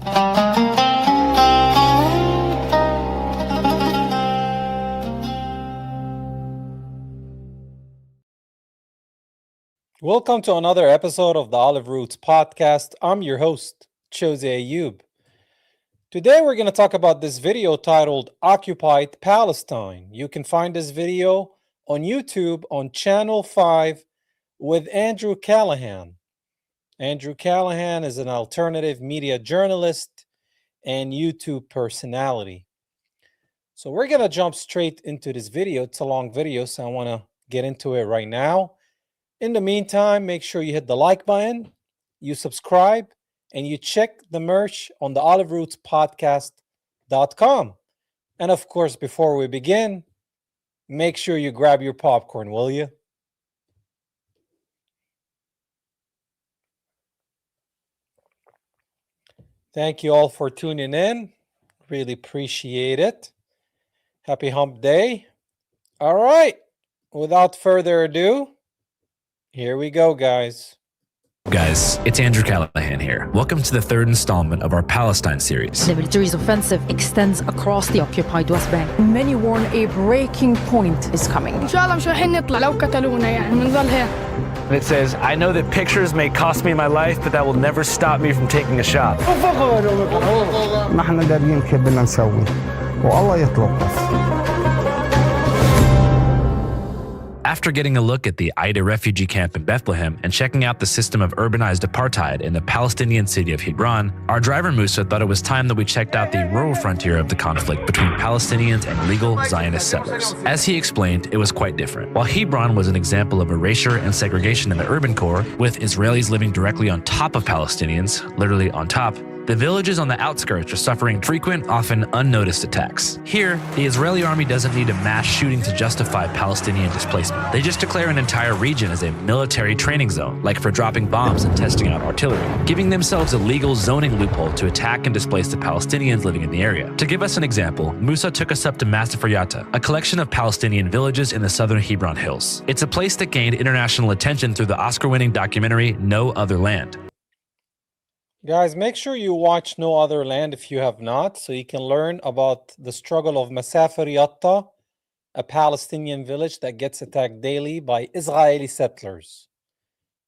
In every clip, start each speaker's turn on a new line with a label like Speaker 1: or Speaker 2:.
Speaker 1: Welcome to another episode of the Olive Roots podcast. I'm your host, Chose Ayub. Today we're going to talk about this video titled Occupied Palestine. You can find this video on YouTube on Channel 5 with Andrew Callaghan. Andrew Callaghan is an alternative media journalist and YouTube personality. So we're going to jump straight into this video. It's a long video, so I want to get into it right now. In the meantime, make sure you hit the like button, you subscribe, and you check the merch on the oliverootspodcast.com. And of course, before we begin, make sure you grab your popcorn, will you? Thank you all for tuning in. Really appreciate it. Happy hump day. All right. Without further ado, here we go, guys.
Speaker 2: Guys, it's Andrew Callaghan here. Welcome to the third installment of our Palestine series.
Speaker 3: The military's offensive extends across the occupied West Bank.
Speaker 4: Many warn a breaking point is coming.
Speaker 5: إن شاء الله مش رايحين نطلع لو قتلونا يعني بنضل هيك.
Speaker 6: And it says, I know that pictures may cost me my life, but that will never stop me from taking a shot.
Speaker 7: ما احنا دارين كيف بدنا نسوي والله يتوقف.
Speaker 2: After getting a look at the Eygi refugee camp in Bethlehem and checking out the system of urbanized apartheid in the Palestinian city of Hebron, our driver Musa thought it was time that we checked out the rural frontier of the conflict between Palestinians and legal Zionist settlers. As he explained, it was quite different. While Hebron was an example of erasure and segregation in the urban core, with Israelis living directly on top of Palestinians, literally on top, the villages on the outskirts are suffering frequent, often unnoticed attacks. Here, the Israeli army doesn't need a mass shooting to justify Palestinian displacement. They just declare an entire region as a military training zone, like for dropping bombs and testing out artillery, giving themselves a legal zoning loophole to attack and displace the Palestinians living in the area. To give us an example, Musa took us up to Masafer Yatta, a collection of Palestinian villages in the southern Hebron hills. It's a place that gained international attention through the Oscar-winning documentary No Other Land.
Speaker 1: Guys, make sure you watch No Other Land if you have not, so you can learn about the struggle of Masafer Yatta, a Palestinian village that gets attacked daily by Israeli settlers,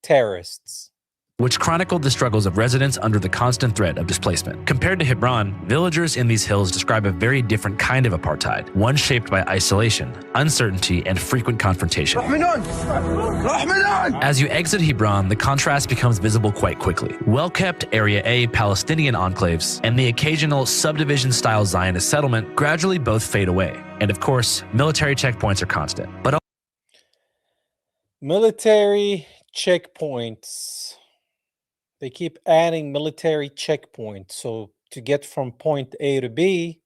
Speaker 1: terrorists,
Speaker 2: which chronicled the struggles of residents under the constant threat of displacement. Compared to Hebron, villagers in these hills describe a very different kind of apartheid, one shaped by isolation, uncertainty, and frequent confrontation. As you exit Hebron, the contrast becomes visible quite quickly. Well-kept Area A Palestinian enclaves and the occasional subdivision-style Zionist settlement gradually both fade away. And of course, military checkpoints are constant. But
Speaker 1: military checkpoints. They keep adding military checkpoints. So to get from point A to B,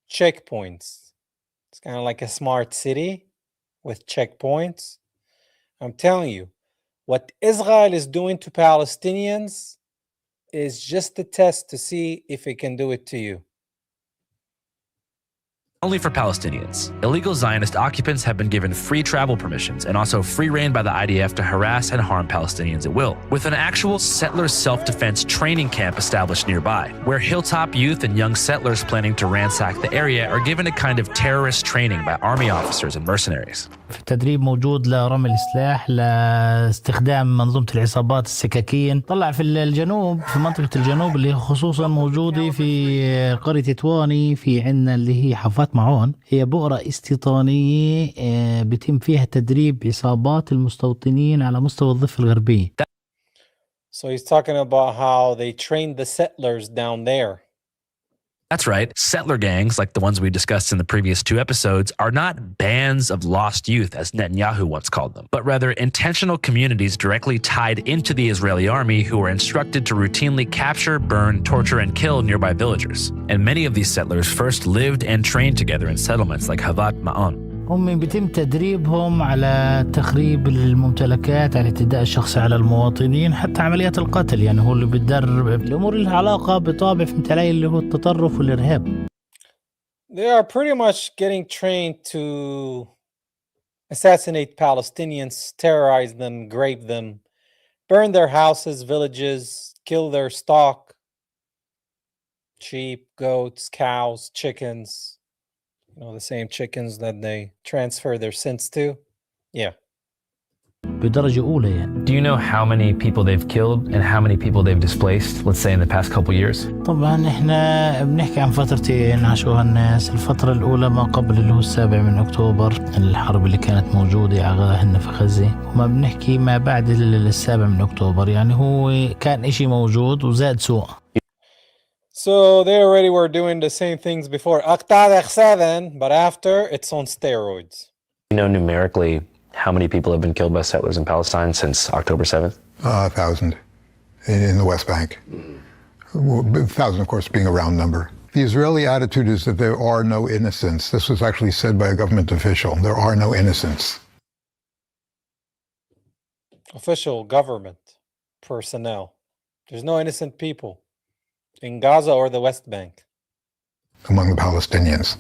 Speaker 1: checkpoints. It's kind of like a smart city with checkpoints. I'm telling you, what Israel is doing to Palestinians is just a test to see if it can do it to you.
Speaker 2: only for Palestinians. Illegal Zionist occupants have been given free travel permissions and also free reign by the IDF to harass and harm Palestinians at will, with an actual settler self-defense training camp established nearby, where hilltop youth and young settlers planning to ransack the area are given a kind of terrorist training by army officers and mercenaries.
Speaker 8: تدريب موجود لرمي السلاح، لاستخدام منظومة العصابات، السكاكين. طلع في الجنوب، في منطقة الجنوب اللي خصوصا موجودة في قرية تطواني، في عنا اللي هي حفات معون، هي بؤرة استيطانية بيتم فيها تدريب عصابات المستوطنين على مستوى الضفة الغربية.
Speaker 1: So he's talking about how they trained the settlers down there.
Speaker 2: That's right. Settler gangs, like the ones we discussed in the previous two episodes, are not bands of lost youth, as Netanyahu once called them, but rather intentional communities directly tied into the Israeli army who were instructed to routinely capture, burn, torture, and kill nearby villagers. And many of these settlers first lived and trained together in settlements like Havat Ma'on.
Speaker 8: هم بيتم تدريبهم على تخريب الممتلكات، على اعتداء الشخصي على المواطنين، حتى عمليات القتل. يعني هو اللي بيتدرب الأمور اللي علاقة بطابع فهمت علي اللي هو التطرف والإرهاب.
Speaker 1: They are pretty much getting trained to assassinate Palestinians, terrorize them, grape them, burn their houses, villages, kill their stock. Sheep, goats, cows, chickens. You know, the same chickens that they transfer their sins to. Yeah.
Speaker 8: بدرجة أولى يعني.
Speaker 2: Do you know how many people they've killed and how many people they've displaced, let's say in the past couple years?
Speaker 8: طبعا احنا بنحكي عن فترتين عاشوها الناس. الفترة الأولى ما قبل اللي هو 7 أكتوبر، الحرب اللي كانت موجودة هنا في غزة، وما بنحكي ما بعد 7 أكتوبر، يعني هو كان إشي موجود وزاد سوء.
Speaker 1: So they already were doing the same things before October 7, but after it's on steroids.
Speaker 9: You know numerically how many people have been killed by settlers in Palestine since October 7th?
Speaker 10: 1,000 in the West Bank. 1,000, of course, being a round number. The Israeli attitude is that there are no innocents. This was actually said by a government official. There are no innocents.
Speaker 1: Official government personnel. There's no innocent people in Gaza or the West Bank.
Speaker 10: Among the Palestinians.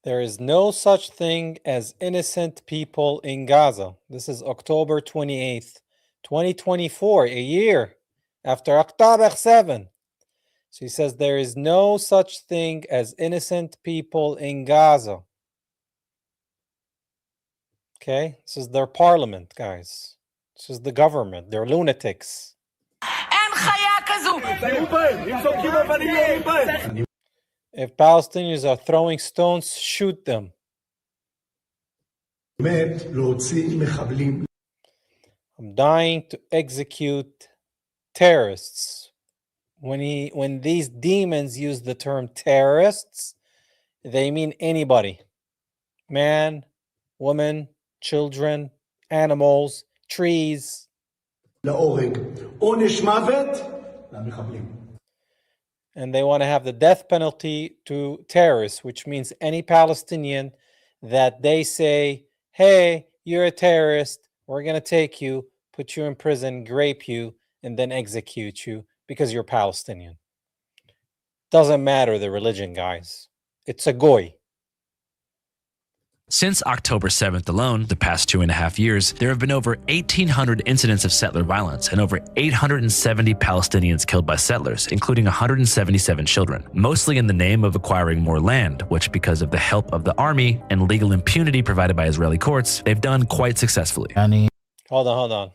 Speaker 1: There is no such thing as innocent people in Gaza. This is October 28th, 2024, a year after October 7. So he says there is no such thing as innocent people in Gaza. Okay, this is their parliament, guys. This is the government. They're lunatics. If Palestinians are throwing stones, shoot them. I'm dying to execute terrorists. When these demons use the term terrorists, they mean anybody. Man, woman, children, animals, trees. And they want to have the death penalty to terrorists, which means any Palestinian that they say, hey, you're a terrorist, we're going to take you, put you in prison, grape you, and then execute you because you're Palestinian. Doesn't matter the religion, guys. It's a goy.
Speaker 2: Since October 7th alone, the past 2.5 years, there have been over 1,800 incidents of settler violence and over 870 Palestinians killed by settlers, including 177 children, mostly in the name of acquiring more land, which, because of the help of the army and legal impunity provided by Israeli courts, they've done quite successfully.
Speaker 1: Hold on.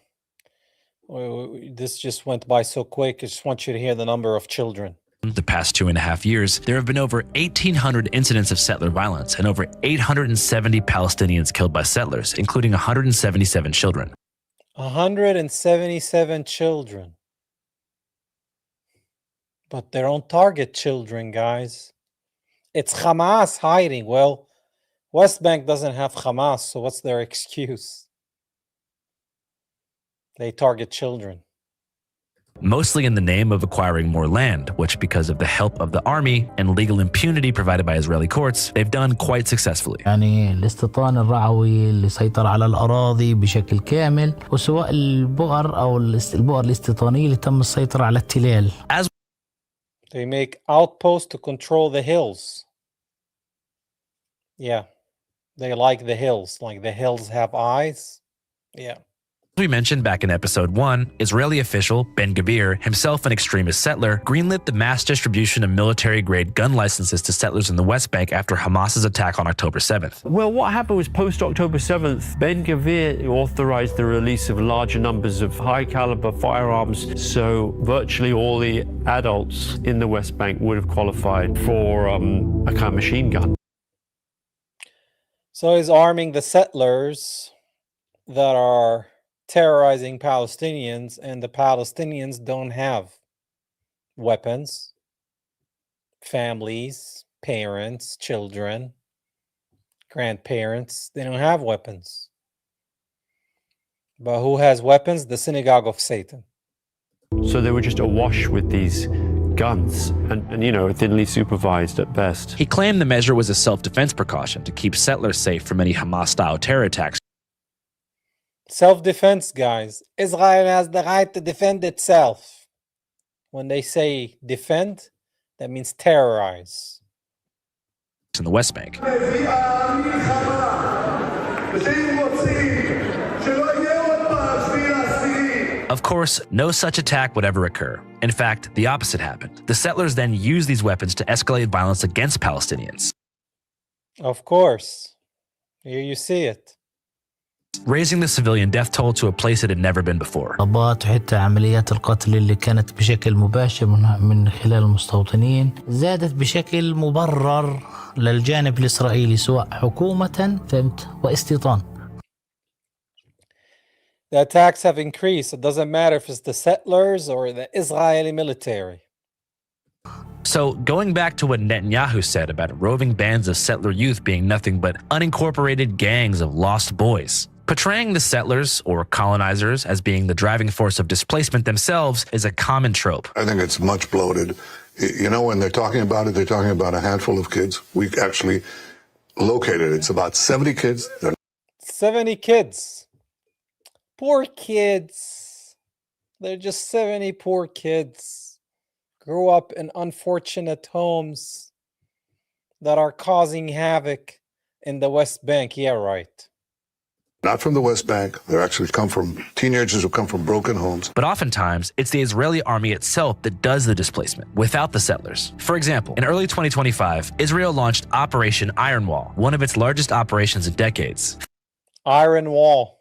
Speaker 1: This just went by so quick. I just want you to hear the number of children.
Speaker 2: The past 2.5 years, there have been over 1,800 incidents of settler violence and over 870 Palestinians killed by settlers, including 177 children.
Speaker 1: 177 children. But they don't target children, guys. It's Hamas hiding. Well, West Bank doesn't have Hamas, so what's their excuse? They target children.
Speaker 2: Mostly in the name of acquiring more land, which, because of the help of the army and legal impunity provided by Israeli courts, they've done quite successfully.
Speaker 8: يعني الاستيطان الرعوي اللي سيطر على الأراضي بشكل كامل، وسواء البؤر أو البؤر الاستيطانية اللي تم السيطرة على التلال.
Speaker 2: As
Speaker 1: they make outposts to control the hills. Yeah, they like the hills. Like the hills have eyes. Yeah.
Speaker 2: we mentioned back in episode 1, Israeli official Ben-Gvir, himself an extremist settler, greenlit the mass distribution of military-grade gun licenses to settlers in the West Bank after Hamas's attack on October 7th.
Speaker 11: Well, what happened was post-October 7th, Ben-Gvir authorized the release of larger numbers of high-caliber firearms, so virtually all the adults in the West Bank would have qualified for a kind of machine gun.
Speaker 1: So he's arming the settlers that are terrorizing Palestinians, and the Palestinians don't have weapons, families, parents, children, grandparents. They don't have weapons. But who has weapons? The synagogue of Satan.
Speaker 11: So they were just awash with these guns and you know, thinly supervised at best.
Speaker 2: He claimed the measure was a self-defense precaution to keep settlers safe from any Hamas-style terror attacks.
Speaker 1: Self-defense, guys. Israel has the right to defend itself. When they say defend, that means terrorize.
Speaker 2: In the West Bank. Of Of course, no such attack would ever occur. In fact, the opposite happened. The settlers then used these weapons to escalate violence against Palestinians,
Speaker 1: Of course. Here you see it.
Speaker 2: raising the civilian death toll to a place it had never been before.
Speaker 8: إصابات وحتى عمليات القتل اللي كانت بشكل مباشر من خلال المستوطنين زادت بشكل مبرر للجانب الإسرائيلي سواء حكومة فهمت واستيطان.
Speaker 1: The attacks have increased. It doesn't matter if it's the settlers or the Israeli military.
Speaker 2: So, going back to what Netanyahu said about roving bands of settler youth being nothing but unincorporated gangs of lost boys, portraying the settlers or colonizers as being the driving force of displacement themselves is a common trope.
Speaker 12: I think it's much bloated. You know, when they're talking about it, they're talking about a handful of kids. We actually located it. It's about 70 kids.
Speaker 1: 70 kids. Poor kids. They're just 70 poor kids. Grew up in unfortunate homes that are causing havoc in the West Bank. Yeah, right.
Speaker 12: Not from the West Bank. They actually come from teenagers who come from broken homes.
Speaker 2: But oftentimes, it's the Israeli army itself that does the displacement, without the settlers. For example, in early 2025, Israel launched Operation Iron Wall, one of its largest operations in decades.
Speaker 1: Iron Wall.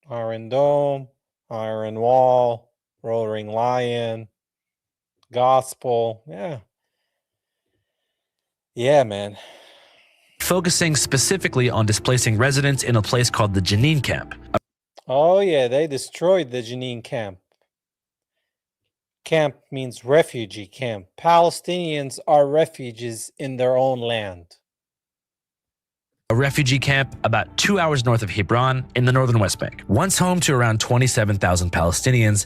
Speaker 1: Iron Dome. Iron Wall. Roaring Lion. Gospel. Yeah. Yeah, man.
Speaker 2: Focusing specifically on displacing residents in a place called the Jenin Camp.
Speaker 1: Oh, yeah, they destroyed the Jenin Camp. Camp means refugee camp. Palestinians are refugees in their own land.
Speaker 2: A refugee camp about 2 hours north of Hebron in the northern West Bank. Once home to around 27,000 Palestinians.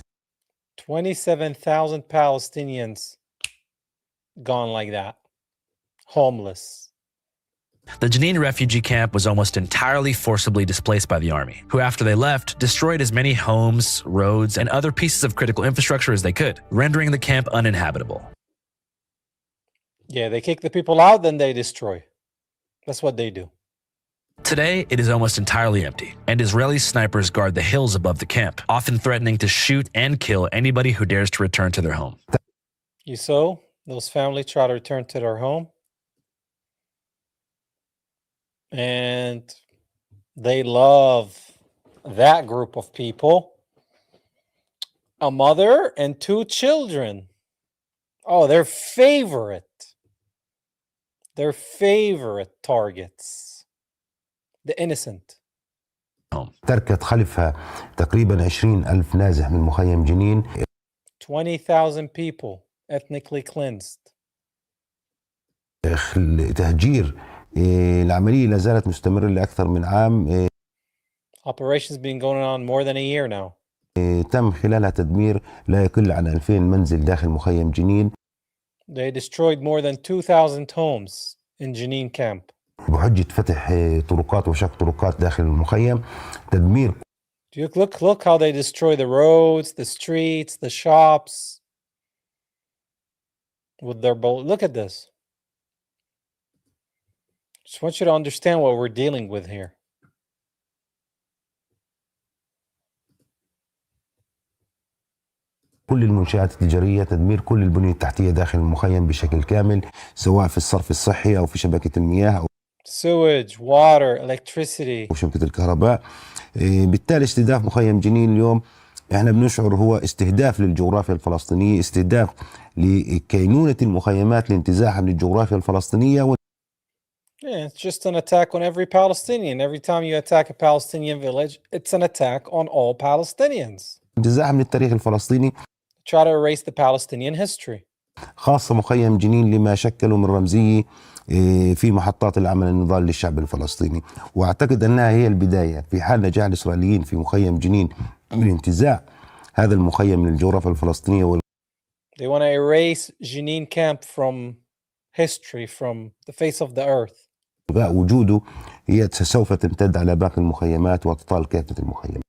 Speaker 1: 27,000 Palestinians gone like that. Homeless.
Speaker 2: The Jenin refugee camp was almost entirely forcibly displaced by the army, who after they left, destroyed as many homes, roads, and other pieces of critical infrastructure as they could, rendering the camp uninhabitable.
Speaker 1: Yeah, they kick the people out, then they destroy. That's what they do.
Speaker 2: Today, it is almost entirely empty, and Israeli snipers guard the hills above the camp, often threatening to shoot and kill anybody who dares to return to their home.
Speaker 1: You saw those families try to return to their home, and they love that group of people. A mother and 2 children. Oh, their favorite targets. The innocent.
Speaker 13: تركت خلفها تقريبا 20,000 نازح من مخيم جنين.
Speaker 1: 20,000 people ethnically cleansed.
Speaker 13: تهجير العملية لا زالت مستمرة لأكثر من عام.
Speaker 1: Operations been going on more than a year now.
Speaker 13: تم خلالها تدمير لا يقل عن 2000 منزل داخل مخيم جنين.
Speaker 1: They destroyed more than 2,000 homes in Jenin Camp.
Speaker 13: بحجة فتح طرقات وشق طرقات داخل المخيم. تدمير.
Speaker 1: Look how they destroy the roads, the streets, the shops with their boat. Look at this. Just want you to understand what we're dealing with here.
Speaker 13: كل المنشآت التجارية، تدمير كل البنية التحتية داخل المخيم بشكل كامل، سواء في الصرف الصحي أو في شبكة المياه أو
Speaker 1: sewage, water, electricity.
Speaker 13: وشبكة الكهرباء. بالتالي استهداف مخيم جنين اليوم احنا بنشعر هو استهداف للجغرافيا الفلسطينية، استهداف لكينونة المخيمات لانتزاعها من الجغرافيا الفلسطينية.
Speaker 1: Yeah, it's just an attack on every Palestinian. Every time you attack a Palestinian village, it's an attack on all Palestinians.
Speaker 13: انتزاعها من التاريخ الفلسطيني.
Speaker 1: Try to erase the Palestinian history.
Speaker 13: خاصة مخيم جنين لما شكله من رمزية في محطات العمل النضال للشعب الفلسطيني، واعتقد انها هي البداية. في حال نجاح الاسرائيليين في مخيم جنين من انتزاع هذا المخيم من الجغرافيا الفلسطينية.
Speaker 1: They want to erase Jenin Camp from history, from the face of the earth.
Speaker 13: وجوده هي سوف تمتد على باقي المخيمات وتطال كافة المخيمات.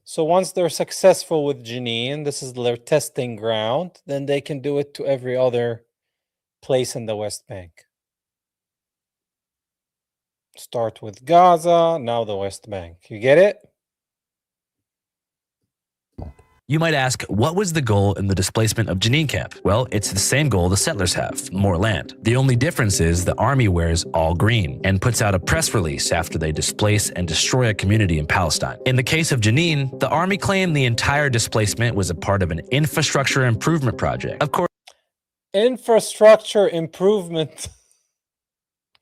Speaker 1: So once they're successful with Jenin, this is their testing ground, then they can do it to every other place in the West Bank. Start with Gaza, now the West Bank. You get it?
Speaker 2: You might ask, what was the goal in the displacement of Jenin Camp? Well, it's the same goal the settlers have, more land. The only difference is the army wears all green and puts out a press release after they displace and destroy a community in Palestine. In the case of Jenin, the army claimed the entire displacement was a part of an infrastructure improvement project. Of course,
Speaker 1: infrastructure improvement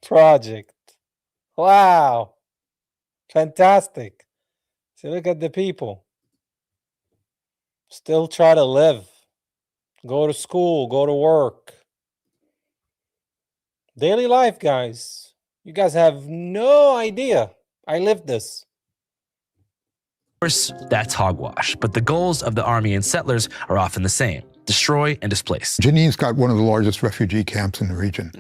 Speaker 1: project. Wow. Fantastic. See, look at the people. Still try to live. Go to school, go to work. Daily life, guys. You guys have no idea. I lived this.
Speaker 2: Of course, that's hogwash, but the goals of the army and settlers are often the same: destroy and displace.
Speaker 10: Jenin's got one of the largest refugee camps in the region.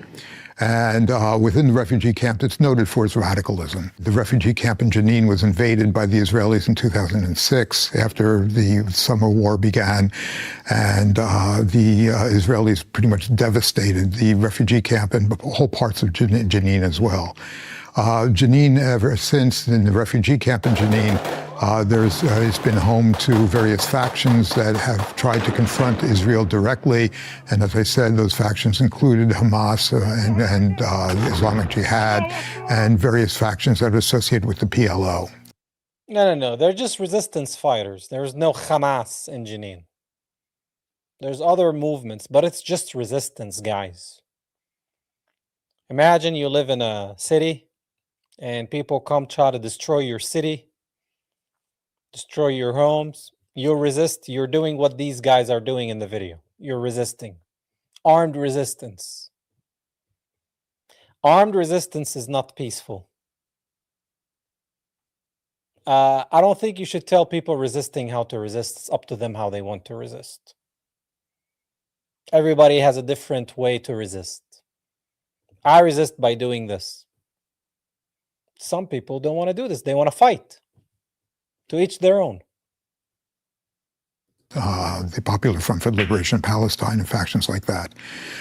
Speaker 10: And within the refugee camp, it's noted for its radicalism. The refugee camp in Jenin was invaded by the Israelis in 2006 after the summer war began. And the Israelis pretty much devastated the refugee camp and whole parts of Jenin as well. Jenin, ever since, in the refugee camp in Jenin, it's been home to various factions that have tried to confront Israel directly. And as I said, those factions included Hamas and Islamic Jihad and various factions that are associated with the PLO.
Speaker 1: No. They're just resistance fighters. There's no Hamas in Jenin. There's other movements, but it's just resistance, guys. Imagine you live in a city and people come try to destroy your city, destroy your homes. You resist. You're doing what these guys are doing in the video. You're resisting. Armed resistance. Armed resistance is not peaceful. I don't think you should tell people resisting how to resist. It's up to them how they want to resist. Everybody has a different way to resist. I resist by doing this. Some people don't want to do this. They want to fight. To each their own.
Speaker 10: The Popular Front for the Liberation of Palestine and factions like that.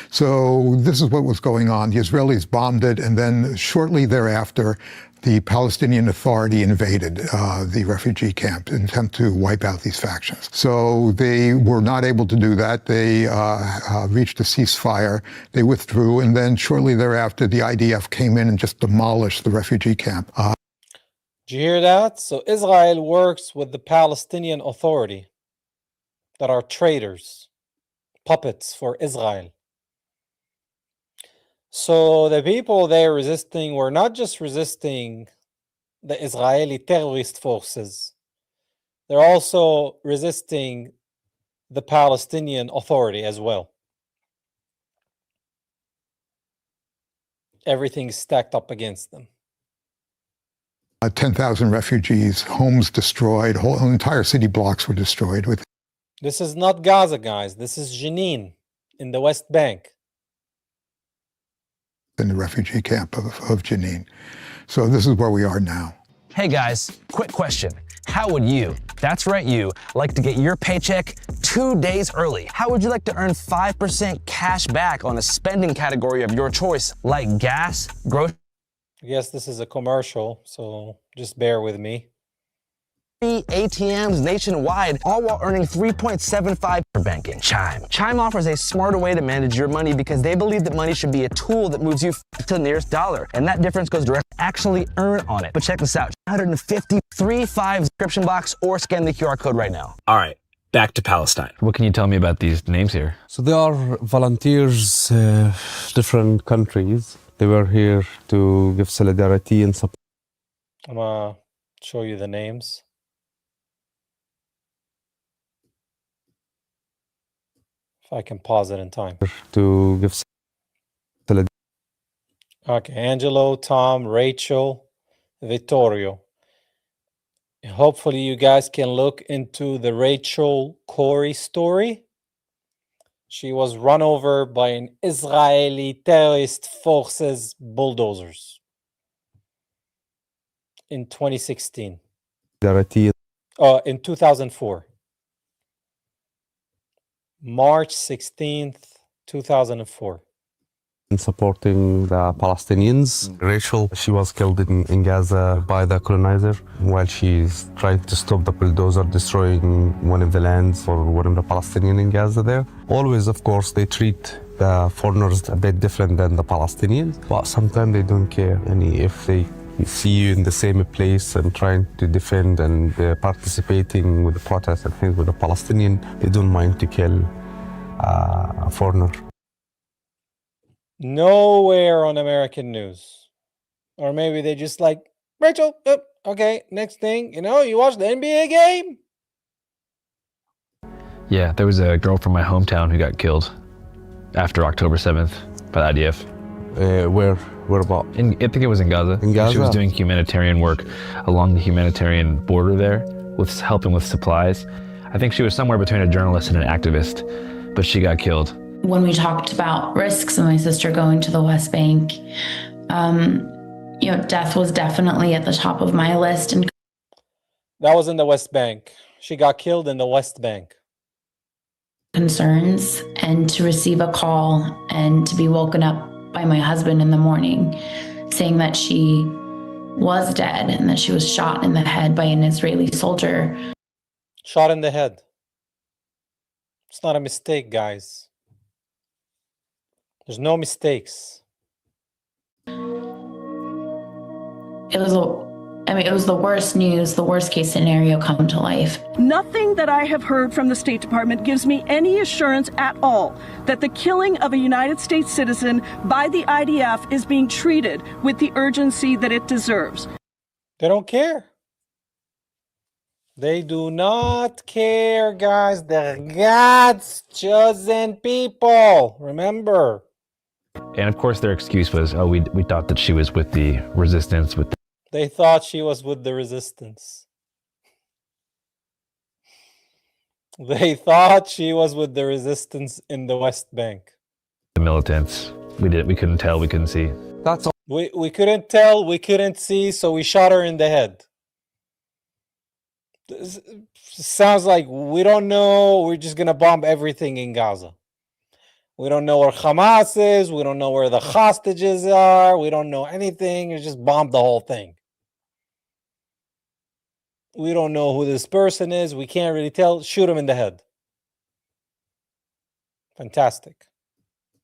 Speaker 10: So this is what was going on. The Israelis bombed it, and then shortly thereafter, the Palestinian Authority invaded the refugee camp in an attempt to wipe out these factions. So they were not able to do that. They reached a ceasefire. They withdrew, and then shortly thereafter, the IDF came in and just demolished the refugee camp.
Speaker 1: Did you hear that? So Israel works with the Palestinian Authority that are traitors, puppets for Israel. So the people they're resisting were not just resisting the Israeli terrorist forces. They're also resisting the Palestinian Authority as well. Everything's stacked up against them.
Speaker 10: 10,000 refugees, homes destroyed, whole entire city blocks were destroyed.
Speaker 1: This is not Gaza, guys. This is Jenin in the West Bank.
Speaker 10: In the refugee camp of Jenin. So this is where we are now.
Speaker 6: Hey guys, quick question. How would you, that's right you, like to get your paycheck 2 days early? How would you like to earn 5% cash back on a spending category of your choice, like gas, groceries?
Speaker 1: Yes, this is a commercial, so just bear with me.
Speaker 6: ATMs nationwide, all while earning 3.75 for banking. Chime offers a smarter way to manage your money because they believe that money should be a tool that moves you to the nearest dollar, and that difference goes direct to actually earn on it. But check this out, 153.5 subscription box or scan the QR code right now.
Speaker 2: All right, back to Palestine. What can you tell me about these names here?
Speaker 11: So they are volunteers, different countries. They were here to give solidarity and support.
Speaker 1: I'm gonna show you the names. If I can pause it in time.
Speaker 11: To give solidarity.
Speaker 1: Okay, Angelo, Tom, Rachel, Vittorio. Hopefully you guys can look into the Rachel Corrie story. She was run over by an Israeli terrorist forces bulldozers in 2016. In 2004. March 16th, 2004.
Speaker 14: and supporting the Palestinians. Rachel, she was killed in Gaza by the colonizer while she's trying to stop the bulldozer destroying one of the lands for one of the Palestinians in Gaza there. Always, of course, they treat the foreigners a bit different than the Palestinians, but sometimes they don't care. And if they see you in the same place and trying to defend and participating with the protests and things with the Palestinian, they don't mind to kill a foreigner.
Speaker 1: Nowhere on American news. Or maybe they just like, Rachel, okay, next thing, you watch the NBA game?
Speaker 2: Yeah, there was a girl from my hometown who got killed after October 7th by the IDF.
Speaker 14: Where about?
Speaker 2: I think it was in Gaza.
Speaker 14: In Gaza?
Speaker 2: She was doing humanitarian work along the humanitarian border there, with helping with supplies. I think she was somewhere between a journalist and an activist, but she got killed.
Speaker 15: When we talked about risks of my sister going to the West Bank, death was definitely at the top of my list. And
Speaker 1: that was in the West Bank. She got killed in the West Bank.
Speaker 15: Concerns, and to receive a call and to be woken up by my husband in the morning saying that she was dead and that she was shot in the head by an Israeli soldier.
Speaker 1: Shot in the head. It's not a mistake, guys. There's no mistakes.
Speaker 15: It was the worst news, the worst case scenario come to life.
Speaker 16: Nothing that I have heard from the State Department gives me any assurance at all that the killing of a United States citizen by the IDF is being treated with the urgency that it deserves.
Speaker 1: They don't care. They do not care, guys. They're God's chosen people. Remember.
Speaker 2: And of course their excuse was, we thought that she was with the resistance.
Speaker 1: They thought she was with the resistance. They thought she was with the resistance in the West Bank.
Speaker 2: The militants. We couldn't tell, we couldn't see.
Speaker 14: That's all.
Speaker 1: We couldn't tell, we couldn't see, so we shot her in the head. This sounds like we don't know, we're just gonna bomb everything in Gaza. We don't know where Hamas is. We don't know where the hostages are. We don't know anything. You just bombed the whole thing. We don't know who this person is. We can't really tell. Shoot him in the head. Fantastic.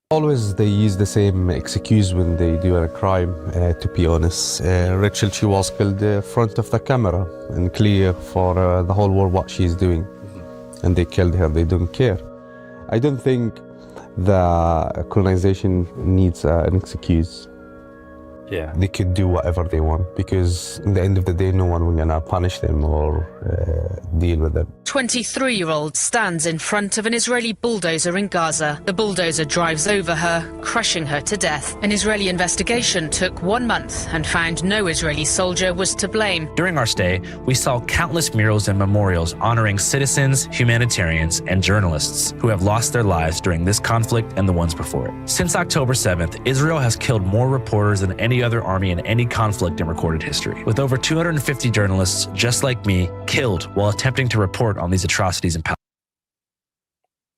Speaker 14: Always they use the same excuse when they do a crime, to be honest. Rachel, she was killed in front of the camera and clear for the whole world what she's doing. And they killed her. They don't care. I don't think the colonization needs an excuse.
Speaker 2: Yeah.
Speaker 14: They could do whatever they want because in the end of the day, no one will gonna punish them or deal with them.
Speaker 17: 23-year-old stands in front of an Israeli bulldozer in Gaza. The bulldozer drives over her, crushing her to death. An Israeli investigation took 1 month and found no Israeli soldier was to blame.
Speaker 2: During our stay, we saw countless murals and memorials honoring citizens, humanitarians, and journalists who have lost their lives during this conflict and the ones before it. Since October 7th, Israel has killed more reporters than any other army in any conflict in recorded history, with over 250 journalists just like me killed while attempting to report on these atrocities in Palestine.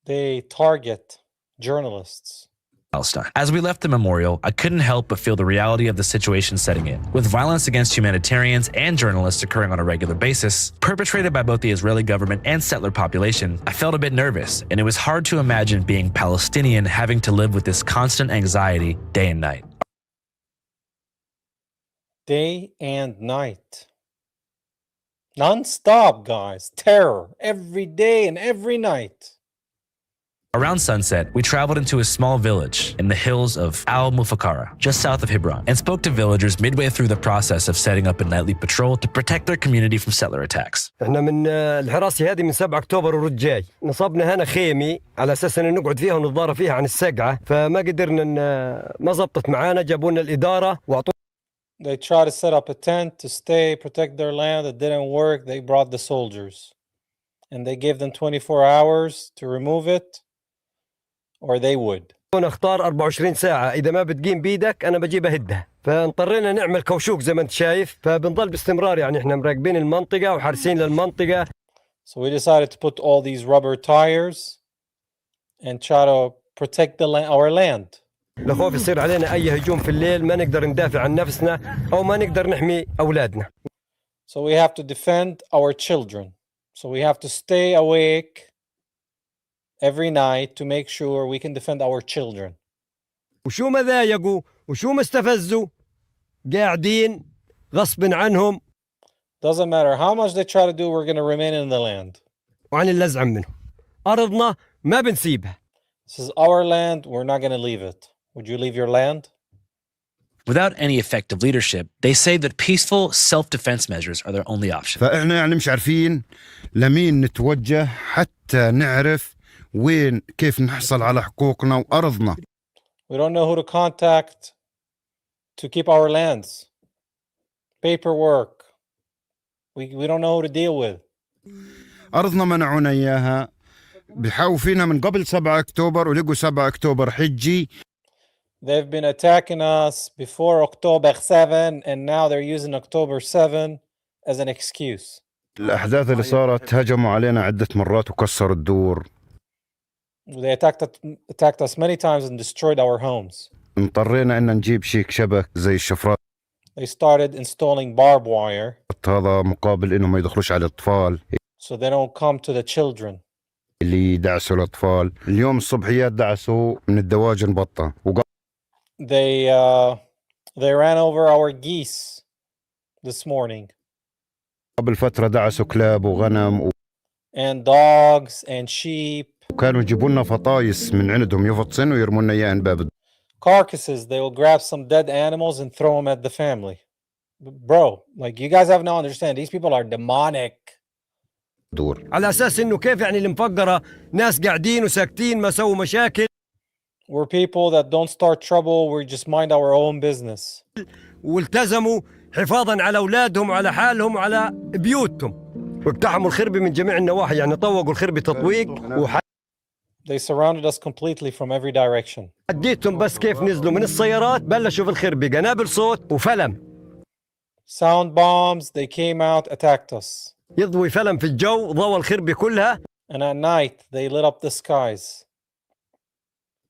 Speaker 1: They target journalists.
Speaker 2: As we left the memorial, I couldn't help but feel the reality of the situation setting in. With violence against humanitarians and journalists occurring on a regular basis, perpetrated by both the Israeli government and settler population, I felt a bit nervous, and it was hard to imagine being Palestinian having to live with this constant anxiety day and night.
Speaker 1: Day and night. Non-stop, guys. Terror. Every day and every night.
Speaker 2: Around sunset, we traveled into a small village in the hills of Al-Mufakara, just south of Hebron, and spoke to villagers midway through the process of setting up a nightly patrol to protect their community from settler attacks.
Speaker 18: احنا من الحراسة هذه من 7 أكتوبر ورجاي نصبنا هنا خيمي على أساس أن نقعد فيها ونتضارب فيها عن السقعة فما قدرنا ما زبطت معانا جابوا لنا الإدارة وعطونا.
Speaker 1: They tried to set up a tent to stay, protect their land. It didn't work. They brought the soldiers. And they gave them 24 hours to remove it, or they would.
Speaker 18: نختار 24 ساعة إذا ما بتقيم بيدك أنا بجيب أهدها فاضطرينا نعمل كوشوك زي ما أنت شايف فبنضل باستمرار يعني إحنا مراقبين المنطقة وحارسين للمنطقة.
Speaker 1: So we decided to put all these rubber tires and try to protect our land.
Speaker 18: لخوف يصير علينا أي هجوم في الليل ما نقدر ندافع عن نفسنا أو ما نقدر نحمي أولادنا.
Speaker 1: So we have to defend our children. So we have to stay awake every night to make sure we can defend our children.
Speaker 18: وشو ما ضايقوا وشو ما استفزوا قاعدين غصب عنهم.
Speaker 1: Doesn't matter how much they try to do, we're going to remain in the land.
Speaker 18: وعن اللزع منهم. أرضنا ما بنسيبها.
Speaker 1: This is our land. We're not going to leave it. Would you leave your land?
Speaker 2: Without any effective leadership, they say that peaceful self-defense measures are their only option.
Speaker 7: فإحنا يعني مش عارفين لمين نتوجه حتى نعرف وين كيف نحصل على حقوقنا وأرضنا.
Speaker 1: We don't know who to contact to keep our lands. Paperwork. We don't know who to deal with.
Speaker 7: أرضنا منعونا إياها. بيحاولوا فينا من قبل 7 أكتوبر ولقوا 7 أكتوبر حجي.
Speaker 1: They've been attacking us before October 7 and now they're using October 7 as an excuse.
Speaker 7: الأحداث اللي صارت هجموا علينا عدة مرات وكسروا الدور.
Speaker 1: They attacked us many times and destroyed our homes.
Speaker 7: اضطرينا إن نجيب شيك شبك زي الشفرات.
Speaker 1: They started installing barbed wire.
Speaker 7: هذا مقابل إنه ما يدخلوش على الأطفال.
Speaker 1: So they don't come to the children.
Speaker 7: اللي يدعسوا الأطفال. اليوم الصبحيات دعسوا من الدواجن بطة.
Speaker 1: They ran over our geese this morning.
Speaker 7: قبل فترة دعسوا كلاب وغنم
Speaker 1: and dogs and sheep.
Speaker 7: وكانوا يجيبوا لنا فطايس من عندهم يفطسن ويرموا لنا إياها باب.
Speaker 1: Carcasses. They will grab some dead animals and throw them at the family. Bro, like you guys have to understand, these people are demonic.
Speaker 7: دور.
Speaker 18: على أساس إنه كيف يعني المفقرة ناس قاعدين وساكتين ما سووا مشاكل.
Speaker 1: We're people that don't start trouble. We just mind our own business.
Speaker 18: والتزموا حفاظا على أولادهم وعلى حالهم وعلى بيوتهم. واقتحموا الخربة من جميع النواحي يعني طوقوا الخربة تطويق
Speaker 1: They surrounded us completely from every direction.
Speaker 18: حديتهم بس كيف نزلوا من السيارات بلشوا في الخربة قنابل صوت وفلم.
Speaker 1: Sound bombs. They came out, attacked us.
Speaker 18: يضوي فلم في الجو ضوى الخربة كلها.
Speaker 1: And at night they lit up the skies.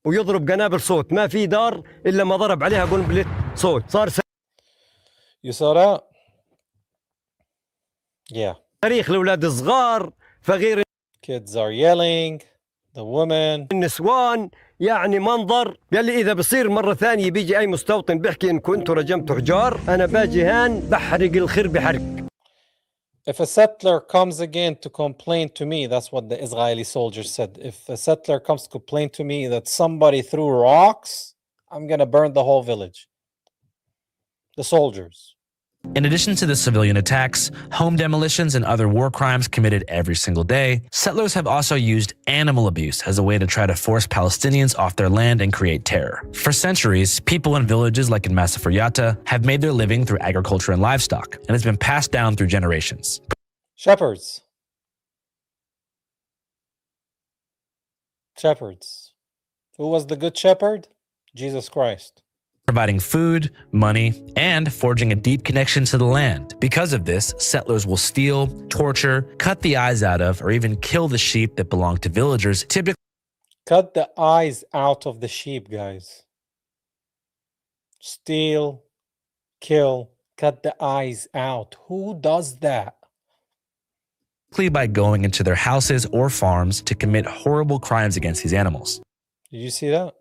Speaker 18: ويضرب قنابل صوت ما في دار إلا ما ضرب عليها قنبلة صوت صار
Speaker 1: You saw that? Yeah.
Speaker 18: تاريخ الأولاد الصغار فغير
Speaker 1: Kids are yelling. The women.
Speaker 18: النسوان يعني منظر. قال لي إذا بصير مرة ثانية بيجي أي مستوطن بيحكي إن كنتوا رجمتوا حجار أنا باجي هان بحرق الخربة حرق.
Speaker 1: If a settler comes again to complain to me, that's what the Israeli soldiers said. If a settler comes to complain to me that somebody threw rocks, I'm going to burn the whole village. The soldiers.
Speaker 2: In addition to the civilian attacks, home demolitions, and other war crimes committed every single day, settlers have also used animal abuse as a way to try to force Palestinians off their land and create terror. For centuries, people in villages like in Masafer Yatta have made their living through agriculture and livestock, and it's been passed down through generations.
Speaker 1: Shepherds. Shepherds. Who was the good shepherd? Jesus Christ.
Speaker 2: Providing food, money, and forging a deep connection to the land. Because of this, settlers will steal, torture, cut the eyes out of, or even kill the sheep that belong to villagers, typically.
Speaker 1: Cut the eyes out of the sheep, guys. Steal, kill, cut the eyes out. Who does that?
Speaker 2: By going into their houses or farms to commit horrible crimes against these animals.
Speaker 1: Did you see that?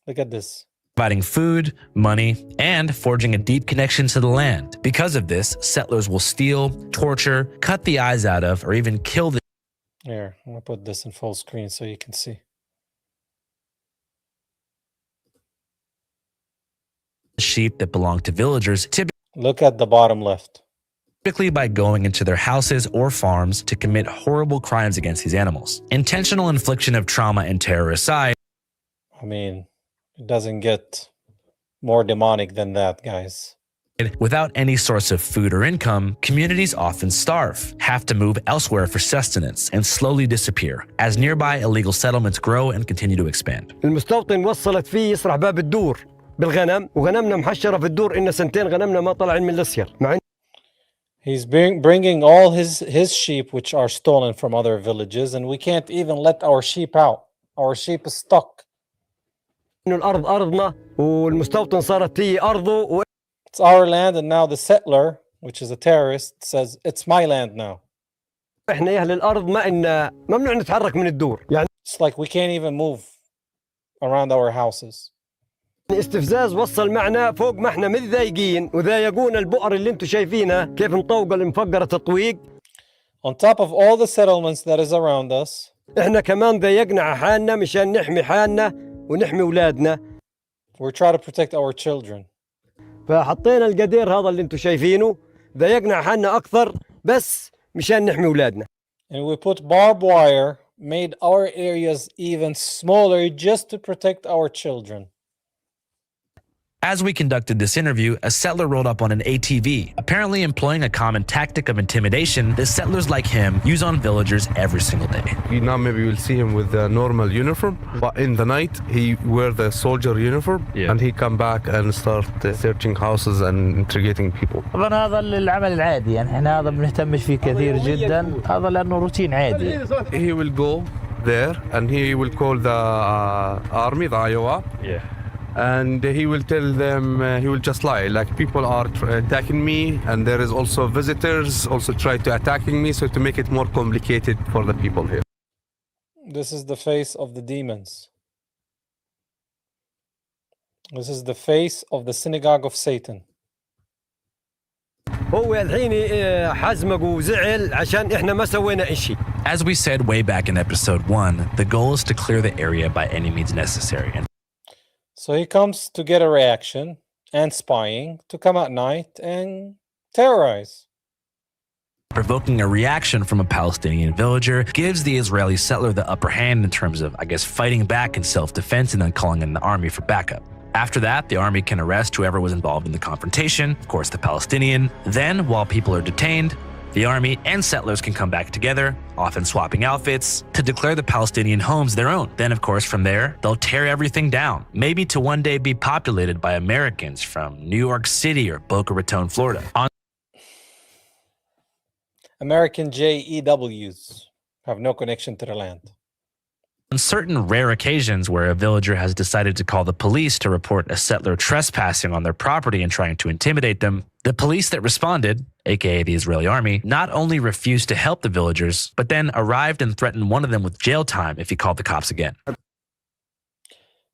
Speaker 1: Look at this.
Speaker 2: Providing food, money, and forging a deep connection to the land. Because of this, settlers will steal, torture, cut the eyes out of, or even kill the.
Speaker 1: Here, I'm going to put this in full screen so you can see.
Speaker 2: Sheep that belong to villagers,
Speaker 1: look at the bottom left.
Speaker 2: Typically by going into their houses or farms to commit horrible crimes against these animals. Intentional infliction of trauma and terror aside.
Speaker 1: I mean, it doesn't get more demonic than that, guys.
Speaker 2: Without any source of food or income, communities often starve, have to move elsewhere for sustenance, and slowly disappear as nearby illegal settlements grow and continue to expand.
Speaker 18: المستوطن وصلت فيه يسرح باب الدور بالغنم وغنمنا محشرة في الدور إن سنتين غنمنا ما طلع من الأسير مع
Speaker 1: He's bringing all his sheep, which are stolen from other villages, and we can't even let our sheep out. Our sheep is stuck.
Speaker 18: الأرض أرضنا والمستوطن صارت هي أرضه.
Speaker 1: It's our land, and now the settler, which is a terrorist, says it's my land now.
Speaker 18: إحنا أهل الأرض ما إن ممنوع نتحرك من الدور. يعني
Speaker 1: It's like we can't even move around our houses.
Speaker 18: استفزاز وصل معنا فوق ما احنا متضايقين وضايقونا البؤر اللي انتم شايفينها كيف مطوقة المفقرة تطويق.
Speaker 1: On top of all the settlements that is around us,
Speaker 18: احنا كمان ضايقنا على حالنا مشان نحمي حالنا ونحمي اولادنا.
Speaker 1: we're trying to protect our children.
Speaker 18: فحطينا القدير هذا اللي انتم شايفينه ضايقنا على حالنا اكثر بس مشان نحمي اولادنا.
Speaker 1: And we put barbed wire, made our areas even smaller just to protect our children.
Speaker 2: As we conducted this interview, a settler rolled up on an ATV, apparently employing a common tactic of intimidation that settlers like him use on villagers every single day.
Speaker 14: Now maybe you'll see him with the normal uniform, but in the night he wear the soldier uniform and he come back and start searching houses and interrogating people.
Speaker 8: طبعا هذا العمل العادي يعني احنا هذا بنهتمش فيه كثير جدا هذا لأنه روتين عادي.
Speaker 14: He will go there and he will call the army, the Iowa. Yeah. And he will tell them, he will just lie, like people are attacking me and there is also visitors also try to attacking me, so to make it more complicated for the people here.
Speaker 1: This is the face of the demons. This is the face of the synagogue of Satan.
Speaker 18: هو الحين حزمق وزعل عشان احنا ما سوينا إشي.
Speaker 2: As we said way back in episode 1, the goal is to clear the area by any means necessary.
Speaker 1: So he comes to get a reaction and spying to come at night and terrorize.
Speaker 2: Provoking a reaction from a Palestinian villager gives the Israeli settler the upper hand in terms of, I guess, fighting back in self-defense and then calling in the army for backup. After that, the army can arrest whoever was involved in the confrontation, of course the Palestinian. Then, while people are detained, the army and settlers can come back together, often swapping outfits, to declare the Palestinian homes their own. Then, of course, from there, they'll tear everything down, maybe to one day be populated by Americans from New York City or Boca Raton, Florida.
Speaker 1: American JEWs have no connection to the land.
Speaker 2: On certain rare occasions where a villager has decided to call the police to report a settler trespassing on their property and trying to intimidate them, the police that responded, aka the Israeli army, not only refused to help the villagers, but then arrived and threatened one of them with jail time if he called the cops again.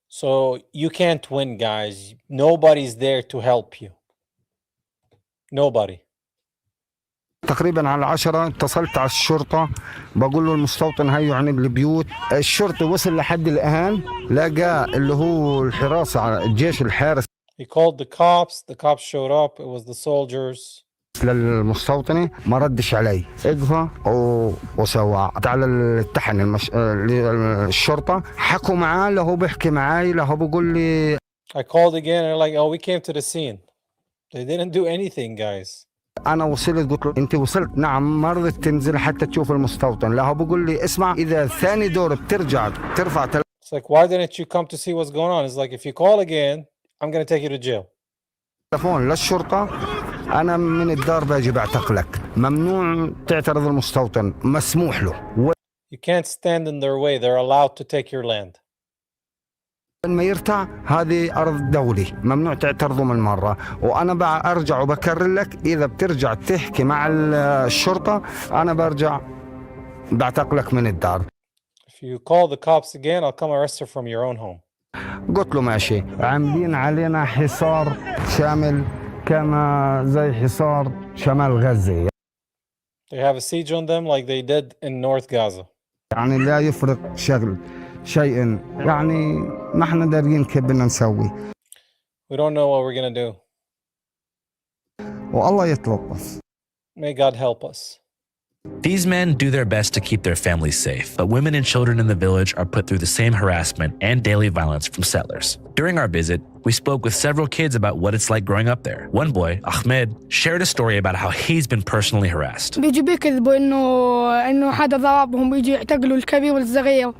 Speaker 1: So you can't win, guys. Nobody's there to help you. Nobody.
Speaker 7: تقريبا على 10 اتصلت على الشرطة بقول له المستوطن هيو عن البيوت. الشرطي وصل لحد الآن لقى اللي هو الحراسة على الجيش الحارس.
Speaker 1: He called the cops showed up, it was the soldiers.
Speaker 7: للمستوطنة ما ردش علي اقفى وسوى على التحن الشرطة حكوا معاه له بيحكي معاي له بقول لي
Speaker 1: I called again and they're like, oh, we came to the scene. They didn't do anything, guys.
Speaker 7: أنا وصلت قلت له أنت وصلت نعم ما رضيت تنزل حتى تشوف المستوطن له بقول لي اسمع إذا ثاني دور بترجع ترفع
Speaker 1: It's like, why didn't you come to see what's going on? It's like, if you call again, I'm going to take you to jail.
Speaker 7: تلفون للشرطة أنا من الدار باجي بعتقلك ممنوع تعترض المستوطن مسموح له.
Speaker 1: You can't stand in their way. They're allowed to take your land.
Speaker 7: ما يرتع هذه أرض دولي ممنوع تعترضوا من مرة وأنا أرجع وبكرر لك إذا بترجع تحكي مع الشرطة أنا برجع بعتقلك من الدار.
Speaker 1: If you call the cops again, I'll come arrest you from your own home.
Speaker 7: قلت له ماشي عاملين علينا حصار شامل كما زي حصار شمال غزة.
Speaker 1: They have a siege on them like they did in North Gaza.
Speaker 7: يعني لا يفرق شيء يعني ما احنا دارين كيف بدنا نسوي.
Speaker 1: We don't know what we're going to do.
Speaker 7: والله يتلطف.
Speaker 1: May God help us.
Speaker 2: These men do their best to keep their families safe, but women and children in the village are put through the same harassment and daily violence from settlers. During our visit, we spoke with several kids about what it's like growing up there. One boy, Ahmed, shared a story about how he's been personally harassed.
Speaker 5: بيجي بيكذبوا إنه حدا ضربهم بيجي يعتقلوا الكبير والصغير.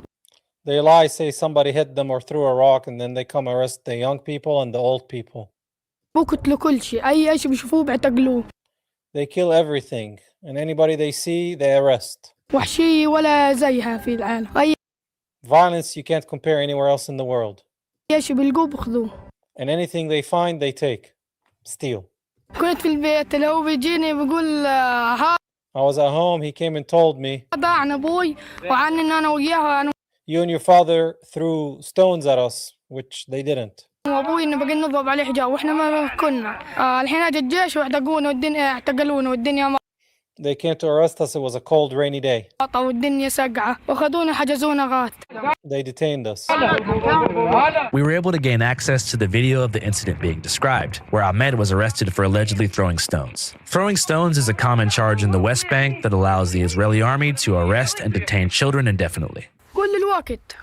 Speaker 1: They lie, say somebody hit them or threw a rock, and then they come arrest the young people and the old people.
Speaker 5: بقتلوا كل شيء، أي شيء بيشوفوه بيعتقلوه.
Speaker 1: They kill everything, and anybody they see, they arrest.
Speaker 5: وحشية ولا زيها في العالم.
Speaker 1: Violence you can't compare anywhere else in the world.
Speaker 5: ايش بيلقوه بخذوه.
Speaker 1: And anything they find, they take. Steal.
Speaker 5: كنت في البيت اللي هو بيجيني بيقول
Speaker 1: I was at home, he came and told me,
Speaker 5: هذا عن ابوي وعن ان انا وياه
Speaker 1: you and your father threw stones at us, which they didn't.
Speaker 5: وابوي انه بقى نضرب عليه حجاب واحنا ما كنا. الحين اجى الجيش واعتقلونا والدنيا اعتقلونا والدنيا
Speaker 1: They came to arrest us. It was a cold, rainy day.
Speaker 5: والدنيا سقعة وخذونا حجزونا غات.
Speaker 1: They detained us.
Speaker 2: We were able to gain access to the video of the incident being described, where Ahmed was arrested for allegedly throwing stones. Throwing stones is a common charge in the West Bank that allows the Israeli army to arrest and detain children indefinitely.
Speaker 5: كل الوقت.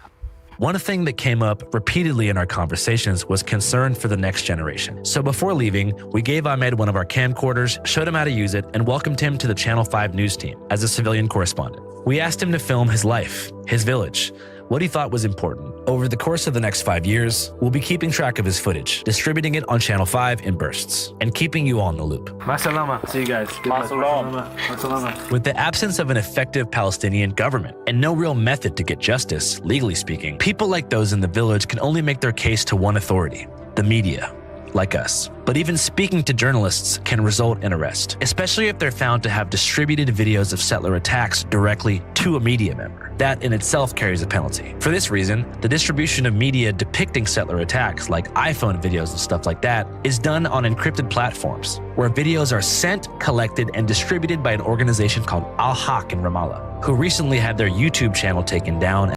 Speaker 2: One thing that came up repeatedly in our conversations was concern for the next generation. So before leaving, we gave Ahmed one of our camcorders, showed him how to use it, and welcomed him to the Channel 5 news team as a civilian correspondent. We asked him to film his life, his village, what he thought was important. Over the course of the next 5 years, we'll be keeping track of his footage, distributing it on Channel 5 in bursts, and keeping you all in the loop.
Speaker 19: See you guys.
Speaker 2: With the absence of an effective Palestinian government and no real method to get justice, legally speaking, people like those in the village can only make their case to one authority, the media, like us. But even speaking to journalists can result in arrest, especially if they're found to have distributed videos of settler attacks directly to a media member. That in itself carries a penalty. For this reason, the distribution of media depicting settler attacks, like iPhone videos and stuff like that, is done on encrypted platforms, where videos are sent, collected, and distributed by an organization called Al-Haq in Ramallah, who recently had their YouTube channel taken down.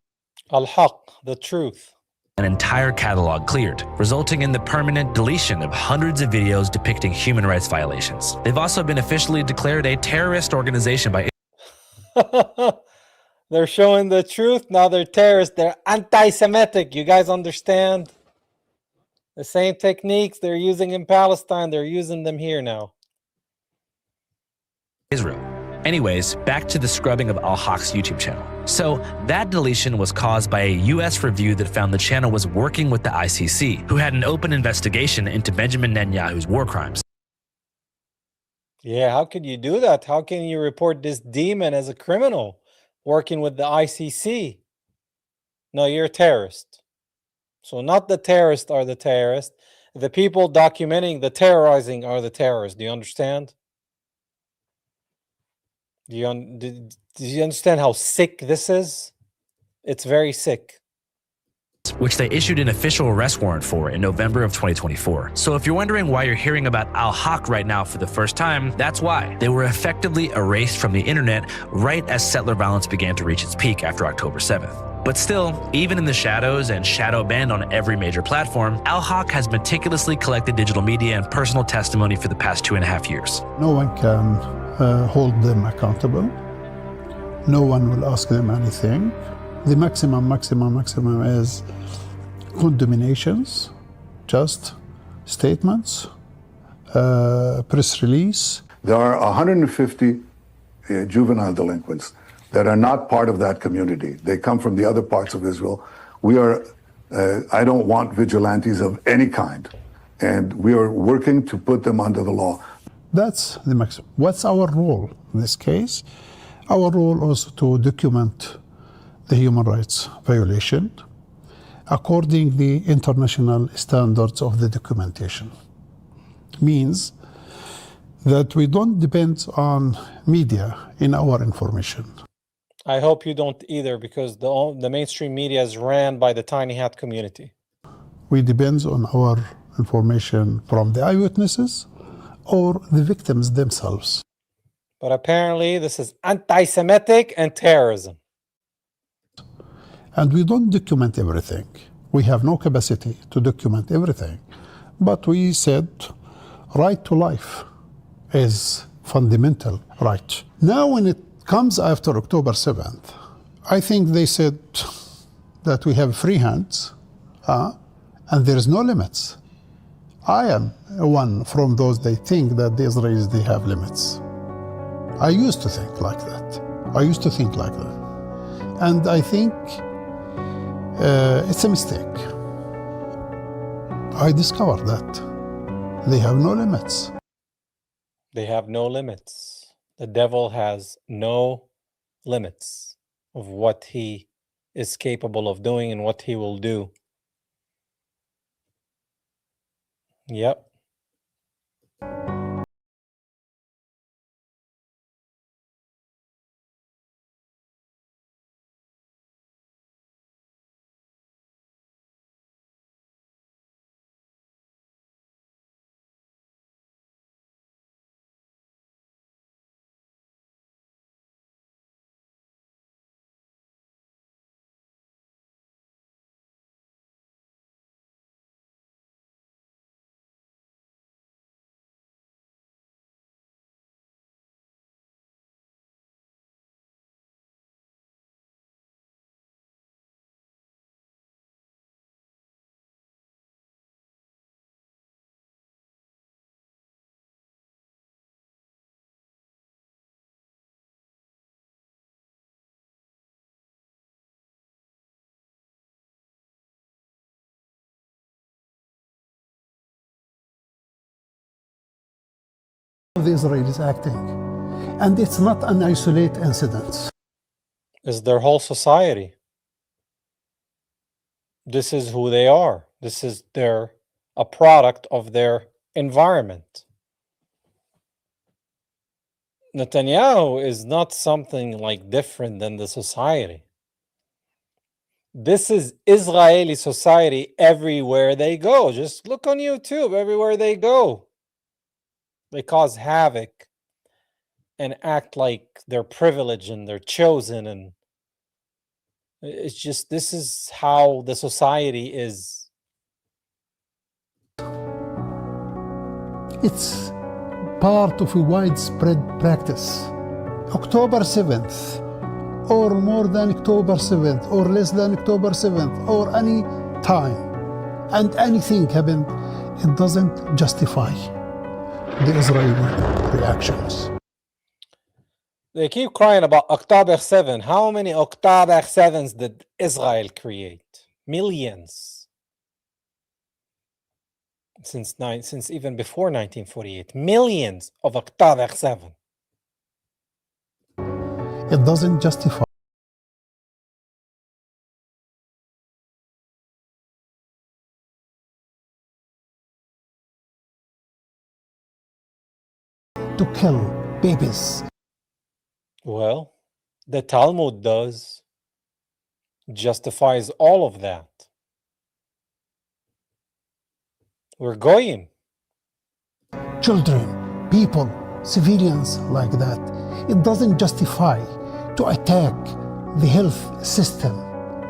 Speaker 1: Al-Haq, the truth.
Speaker 2: An entire catalog cleared, resulting in the permanent deletion of hundreds of videos depicting human rights violations. They've also been officially declared a terrorist organization by
Speaker 1: They're showing the truth. Now they're terrorists. They're anti-Semitic. You guys understand? The same techniques they're using in Palestine, they're using them here now.
Speaker 2: Israel. Anyways, back to the scrubbing of Al-Haq's YouTube channel. So that deletion was caused by a US review that found the channel was working with the ICC, who had an open investigation into Benjamin Netanyahu's war crimes.
Speaker 1: Yeah, how could you do that? How can you report this demon as a criminal working with the ICC? No, you're a terrorist. So not the terrorists are the terrorists. The people documenting the terrorizing are the terrorists. Do you understand? Do you understand how sick this is? It's very sick.
Speaker 2: Which they issued an official arrest warrant for in November of 2024. So if you're wondering why you're hearing about Al-Haq right now for the first time, that's why. They were effectively erased from the internet right as settler violence began to reach its peak after October 7th. But still, even in the shadows and shadow banned on every major platform, Al-Haq has meticulously collected digital media and personal testimony for the past 2.5 years.
Speaker 20: No one can hold them accountable. No one will ask them anything. The maximum is condemnations, just statements, press release.
Speaker 12: There are 150 juvenile delinquents that are not part of that community. They come from the other parts of Israel. We are, I don't want vigilantes of any kind, and we are working to put them under the law.
Speaker 20: That's the maximum. What's our role in this case? Our role also to document the human rights violation according the international standards of the documentation. Means that we don't depend on media in our information.
Speaker 1: I hope you don't either, because the mainstream media is ran by the tiny hat community.
Speaker 20: We depend on our information from the eyewitnesses or the victims themselves.
Speaker 1: But apparently this is anti-Semitic and terrorism.
Speaker 20: And we don't document everything. We have no capacity to document everything. But we said right to life is fundamental right. Now when it comes after October 7th, I think they said that we have free hands and there is no limits. I am one from those they think that the Israelis, they have limits. I used to think like that. And I think it's a mistake. I discovered that they have no limits.
Speaker 1: They have no limits. The devil has no limits of what he is capable of doing and what he will do. Yep.
Speaker 20: The Israelis acting, and it's not an isolated incident.
Speaker 1: It's their whole society. This is who they are. This is a product of their environment. Netanyahu is not something like different than the society. This is Israeli society everywhere they go. Just look on YouTube, everywhere they go. They cause havoc and act like they're privileged and they're chosen, and it's just, this is how the society is.
Speaker 20: It's part of a widespread practice. October 7th, or more than October 7th, or less than October 7th, or any time, and anything happened, it doesn't justify the Israeli reactions.
Speaker 1: They keep crying about October 7. How many October 7s did Israel create? Millions. Since even before 1948. Millions of October 7.
Speaker 20: It doesn't justify to kill babies.
Speaker 1: Well, the Talmud does. Justifies all of that. We're goyim.
Speaker 20: Children, people, civilians like that. It doesn't justify to attack the health system,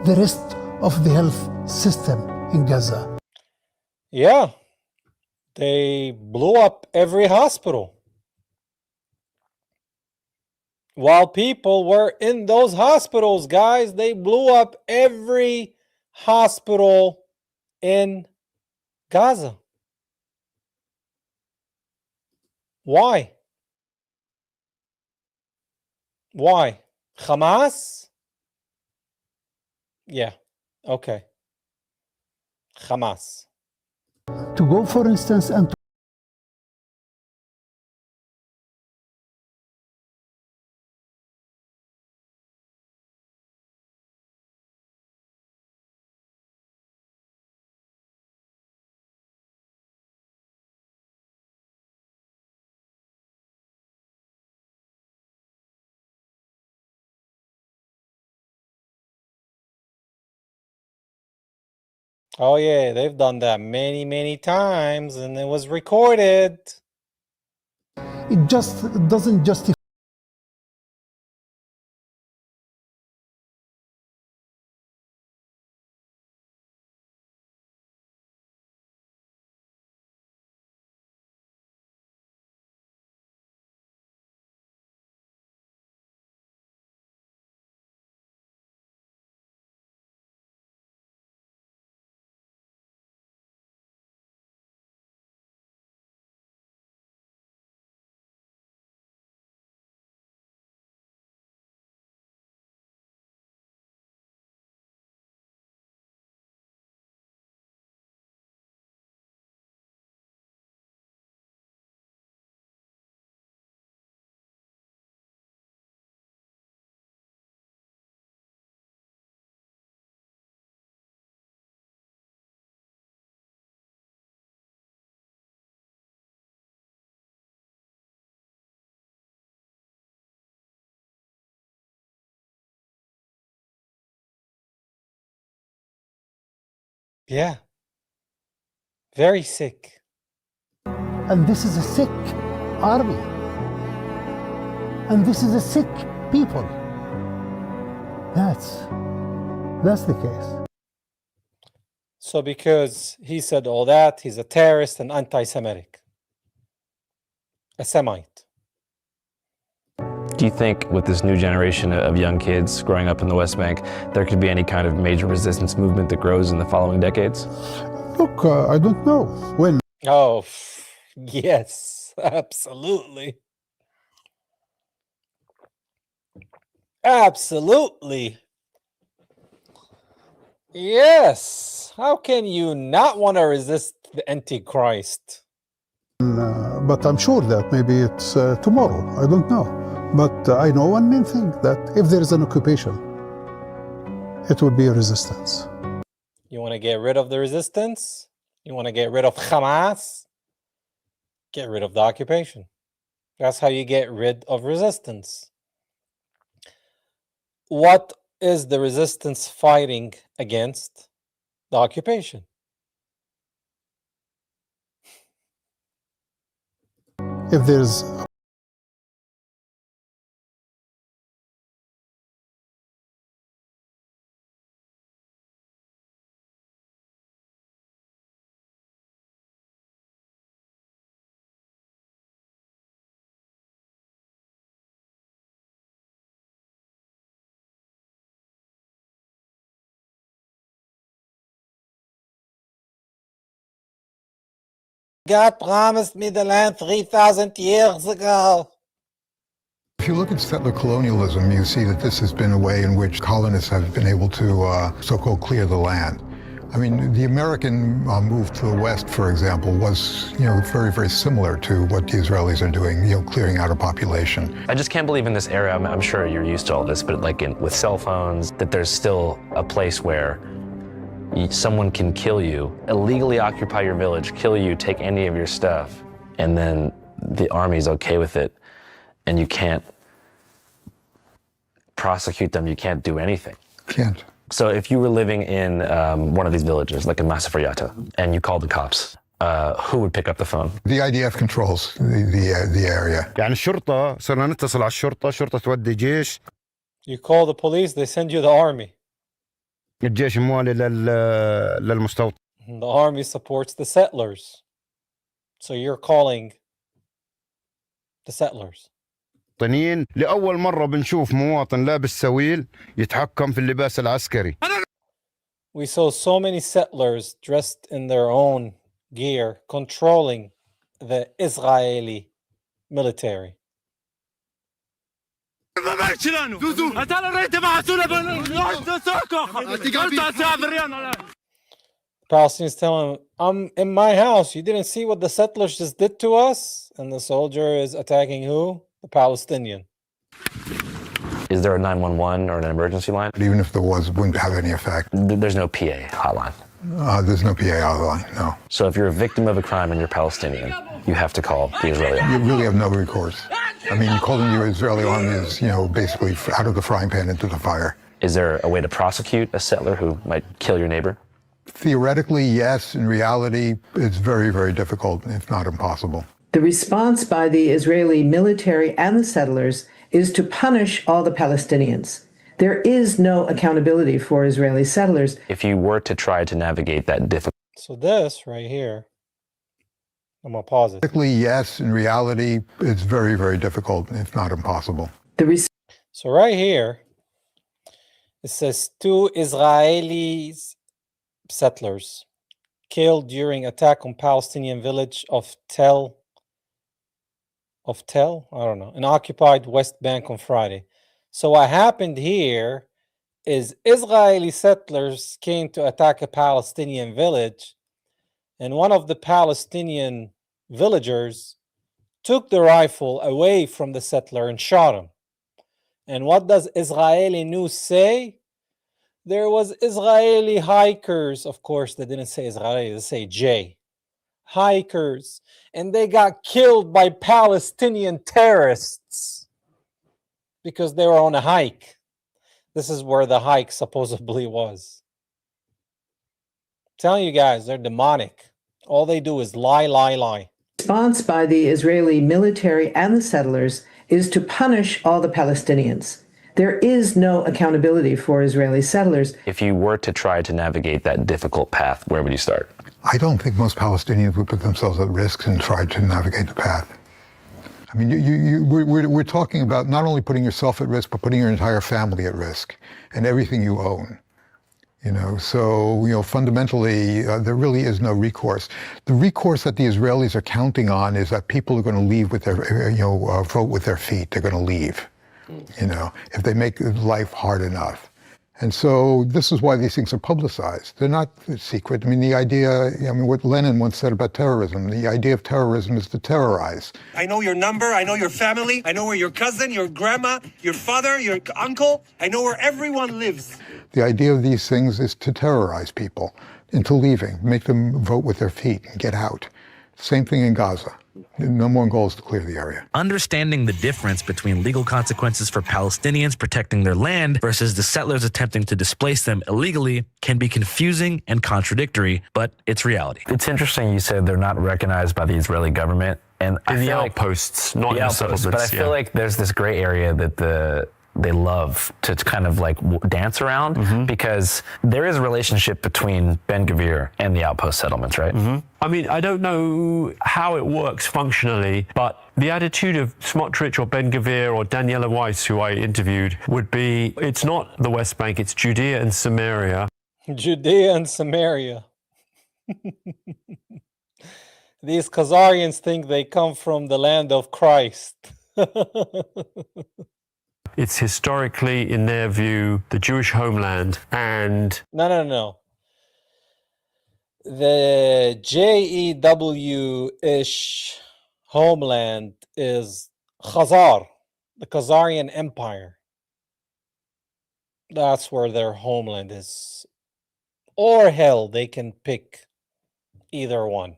Speaker 20: the rest of the health system in Gaza.
Speaker 1: Yeah. They blew up every hospital. While people were in those hospitals, guys, they blew up every hospital in Gaza. Why? Why? Hamas? Yeah. Okay. Hamas.
Speaker 20: To go, for instance, and
Speaker 1: Oh yeah, they've done that many, many times, and it was recorded.
Speaker 20: it just doesn't justify
Speaker 1: Yeah. Very sick.
Speaker 20: And this is a sick army. And this is a sick people. That's the case.
Speaker 1: So because he said all that, he's a terrorist and anti-Semitic. A Semite.
Speaker 9: Do you think with this new generation of young kids growing up in the West Bank, there could be any kind of major resistance movement that grows in the following decades?
Speaker 20: Look, I don't know when.
Speaker 1: Oh, yes, absolutely. Absolutely. Yes. How can you not want to resist the Antichrist?
Speaker 20: But I'm sure that maybe it's tomorrow. I don't know. But I know one main thing, that if there is an occupation, it will be a resistance.
Speaker 1: You want to get rid of the resistance? You want to get rid of Hamas? Get rid of the occupation. That's how you get rid of resistance. What is the resistance fighting against? The occupation.
Speaker 20: If there's
Speaker 1: God promised me the land 3,000 years ago.
Speaker 10: If you look at settler colonialism, you see that this has been a way in which colonists have been able to so-called clear the land. I mean, the American move to the West, for example, was, very, very similar to what the Israelis are doing, clearing out a population.
Speaker 9: I just can't believe in this era, I'm sure you're used to all this, but like with cell phones, that there's still a place where someone can kill you, illegally occupy your village, kill you, take any of your stuff, and then the army's okay with it, and you can't prosecute them, you can't do anything.
Speaker 10: Can't.
Speaker 9: So if you were living in one of these villages, like in Masafer Yatta, and you called the cops, who would pick up the phone?
Speaker 10: The IDF controls the area.
Speaker 7: يعني الشرطة صرنا نتصل على الشرطة، الشرطة تودي جيش.
Speaker 1: You call the police, they send you the army.
Speaker 7: الجيش موالي للمستوطن.
Speaker 1: The army supports the settlers. So you're calling the settlers.
Speaker 7: مواطنين لأول مرة بنشوف مواطن لابس سويل يتحكم في اللباس العسكري.
Speaker 1: We saw so many settlers dressed in their own gear controlling the Israeli military. Palestinians tell him, I'm in my house. You didn't see what the settlers just did to us? And the soldier is attacking who? The Palestinian.
Speaker 9: Is there a 911 or an emergency line?
Speaker 10: Even if there was, it wouldn't have any effect.
Speaker 9: There's no PA hotline.
Speaker 10: There's no PA hotline, no.
Speaker 9: So if you're a victim of a crime and you're Palestinian, you have to call the Israeli army.
Speaker 10: You really have no recourse. I mean, calling the Israeli army is, basically out of the frying pan into the fire.
Speaker 9: Is there a way to prosecute a settler who might kill your neighbor?
Speaker 10: Theoretically, yes. In reality, it's very, very difficult, if not impossible.
Speaker 19: The response by the Israeli military and the settlers is to punish all the Palestinians. There is no accountability for Israeli settlers.
Speaker 9: If you were to try to navigate that difficult...
Speaker 1: So this right here, I'm going to pause it.
Speaker 10: Theoretically, yes. In reality, it's very, very difficult, if not impossible.
Speaker 1: So right here, it says 2 Israeli settlers killed during attack on Palestinian village of Tel, I don't know, in occupied West Bank on Friday. So what happened here is Israeli settlers came to attack a Palestinian village, and one of the Palestinian villagers took the rifle away from the settler and shot him. And what does Israeli news say? There was Israeli hikers, of course, they didn't say Israeli, they say J. Hikers, and they got killed by Palestinian terrorists because they were on a hike. This is where the hike supposedly was. telling you guys, they're demonic. All they do is lie, lie, lie.
Speaker 19: Response by the Israeli military and the settlers is to punish all the Palestinians. There is no accountability for Israeli settlers.
Speaker 9: If you were to try to navigate that difficult path, where would you start?
Speaker 10: I don't think most Palestinians would put themselves at risk and try to navigate the path. I mean, we're talking about not only putting yourself at risk, but putting your entire family at risk and everything you own. So, fundamentally, there really is no recourse. The recourse that the Israelis are counting on is that people are going to leave with their, vote with their feet. They're going to leave, if they make life hard enough. And so this is why these things are publicized. They're not secret. I mean, the idea, what Lenin once said about terrorism, the idea of terrorism is to terrorize.
Speaker 21: I know your number, I know your family, I know where your cousin, your grandma, your father, your uncle, I know where everyone lives.
Speaker 10: The idea of these things is to terrorize people into leaving, make them vote with their feet and get out. Same thing in Gaza. The number one goal is to clear the area.
Speaker 2: Understanding the difference between legal consequences for Palestinians protecting their land versus the settlers attempting to displace them illegally can be confusing and contradictory, but it's reality.
Speaker 9: It's interesting you said they're not recognized by the Israeli government. And I feel like
Speaker 11: outposts, not
Speaker 9: the
Speaker 11: in
Speaker 9: outposts,
Speaker 11: settlements,
Speaker 9: but I feel like there's this gray area that they love to kind of like dance around because there is a relationship between Ben Gvir and the outpost settlements, right?
Speaker 11: I mean, I don't know how it works functionally, but the attitude of Smotrich or Ben Gvir or Daniela Weiss, who I interviewed, would be, it's not the West Bank, it's Judea and Samaria.
Speaker 1: Judea and Samaria. These Khazarians think they come from the land of Christ.
Speaker 11: It's historically, in their view, the Jewish homeland, and...
Speaker 1: No. The JEW-ish homeland is Khazar, the Khazarian Empire. That's where their homeland is. Or hell, they can pick either one.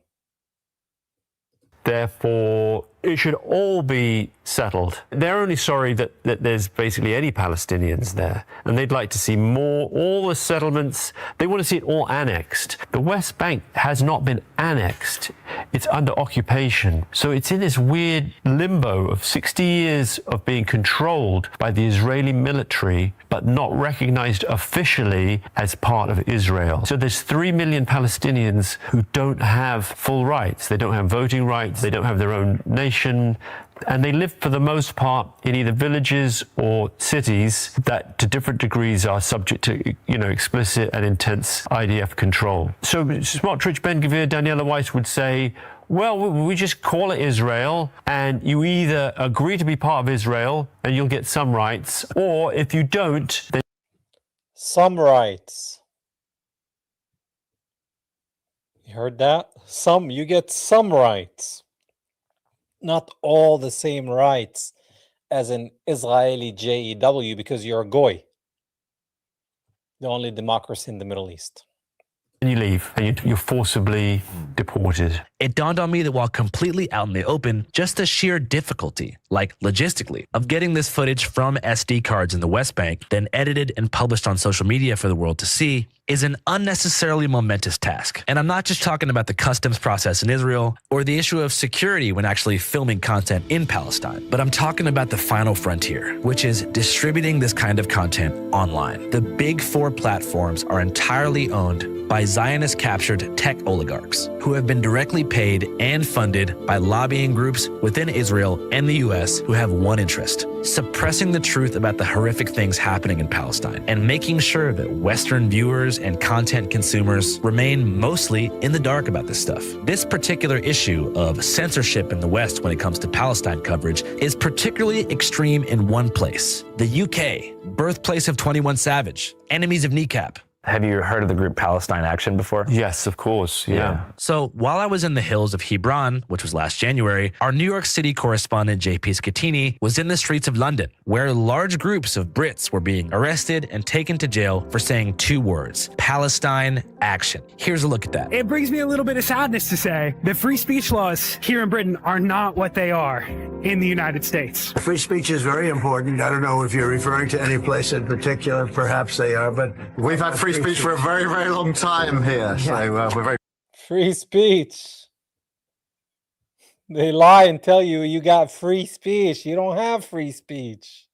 Speaker 11: Therefore, it should all be settled. They're only sorry that there's basically any Palestinians there. And they'd like to see more, all the settlements, they want to see it all annexed. The West Bank has not been annexed. It's under occupation. So it's in this weird limbo of 60 years of being controlled by the Israeli military, but not recognized officially as part of Israel. So there's 3 million Palestinians who don't have full rights. They don't have voting rights. They don't have their own nation. And they live for the most part in either villages or cities that to different degrees are subject to, explicit and intense IDF control. So Smotrich, Ben Gvir, Daniela Weiss would say, well, we just call it Israel, and you either agree to be part of Israel and you'll get some rights, or if you don't, then...
Speaker 1: Some rights. You heard that? You get some rights. Not all the same rights as an Israeli JEW because you're a goy. The only democracy in the Middle East.
Speaker 11: And you leave, and you're forcibly deported.
Speaker 2: It dawned on me that while completely out in the open, just the sheer difficulty, like logistically, of getting this footage from SD cards in the West Bank, then edited and published on social media for the world to see, is an unnecessarily momentous task. And I'm not just talking about the customs process in Israel or the issue of security when actually filming content in Palestine, but I'm talking about the final frontier, which is distributing this kind of content online. The big four platforms are entirely owned by Zionist-captured tech oligarchs who have been directly paid and funded by lobbying groups within Israel and the US who have one interest: suppressing the truth about the horrific things happening in Palestine and making sure that Western viewers and content consumers remain mostly in the dark about this stuff. This particular issue of censorship in the West when it comes to Palestine coverage is particularly extreme in one place: the UK, birthplace of 21 Savage, enemies of Kneecap.
Speaker 9: Have you heard of the group Palestine Action before?
Speaker 11: Yes, of course. Yeah.
Speaker 2: So while I was in the hills of Hebron, which was last January, our New York City correspondent JP Scatini was in the streets of London, where large groups of Brits were being arrested and taken to jail for saying two words: Palestine action. Here's a look at that.
Speaker 3: It brings me a little bit of sadness to say that free speech laws here in Britain are not what they are in the United States.
Speaker 22: Free speech is very important. I don't know if you're referring to any place in particular. Perhaps they are, but
Speaker 23: we've had free speech for a very, very long time here. So we're very
Speaker 1: free speech. They lie and tell you you got free speech. You don't have free speech.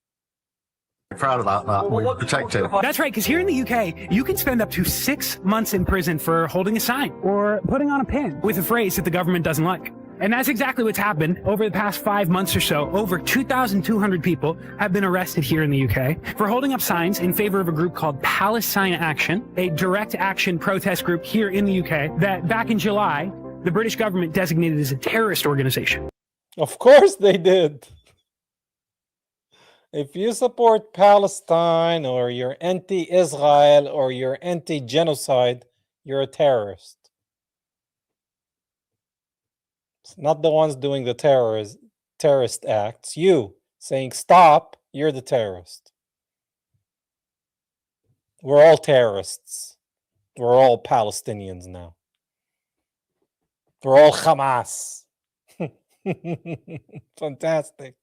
Speaker 23: proud about that. We protect it.
Speaker 3: That's right, because here in the UK, you can spend up to 6 months in prison for holding a sign or putting on a pin with a phrase that the government doesn't like. And that's exactly what's happened over the past 5 months or so. Over 2,200 people have been arrested here in the UK for holding up signs in favor of a group called Palestine Action, a direct action protest group here in the UK that back in July, the British government designated as a terrorist organization.
Speaker 1: Of course they did. If you support Palestine or you're anti-Israel or you're anti-genocide, you're a terrorist. It's not the ones doing the terrorist acts. You saying stop, you're the terrorist. We're all terrorists. We're all Palestinians now. We're all Hamas. Fantastic.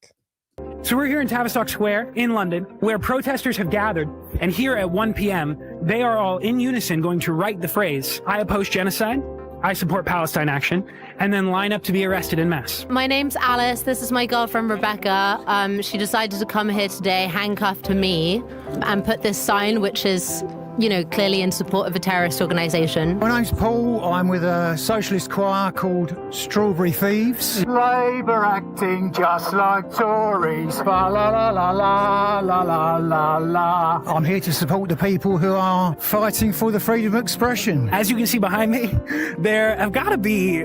Speaker 3: So we're here in Tavistock Square in London, where protesters have gathered, and here at 1 p.m., they are all in unison going to write the phrase, "I oppose genocide, I support Palestine Action," and then line up to be arrested en masse.
Speaker 24: My name's Alice. This is my girlfriend, Rebecca. She decided to come here today, handcuffed to me, and put this sign, which is, you know, clearly in support of a terrorist organization.
Speaker 25: My name's Paul. I'm with a socialist choir called Strawberry Thieves. Labour acting just like Tories. La la la la la la la la la. I'm here to support the people who are fighting for the freedom of expression.
Speaker 3: As you can see behind me, there have got to be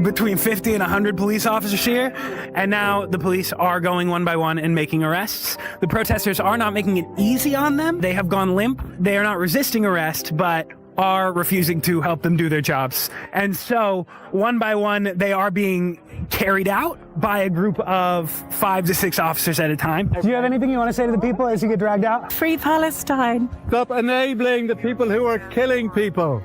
Speaker 3: between 50 and 100 police officers here, and now the police are going one by one and making arrests. The protesters are not making it easy on them. They have gone limp. They are not resisting arrest, but are refusing to help them do their jobs. And so, one by one, they are being carried out by a group of 5 to 6 officers at a time. Do you have anything you want to say to the people as you get dragged out?
Speaker 25: Free Palestine. Stop enabling the people who are killing people.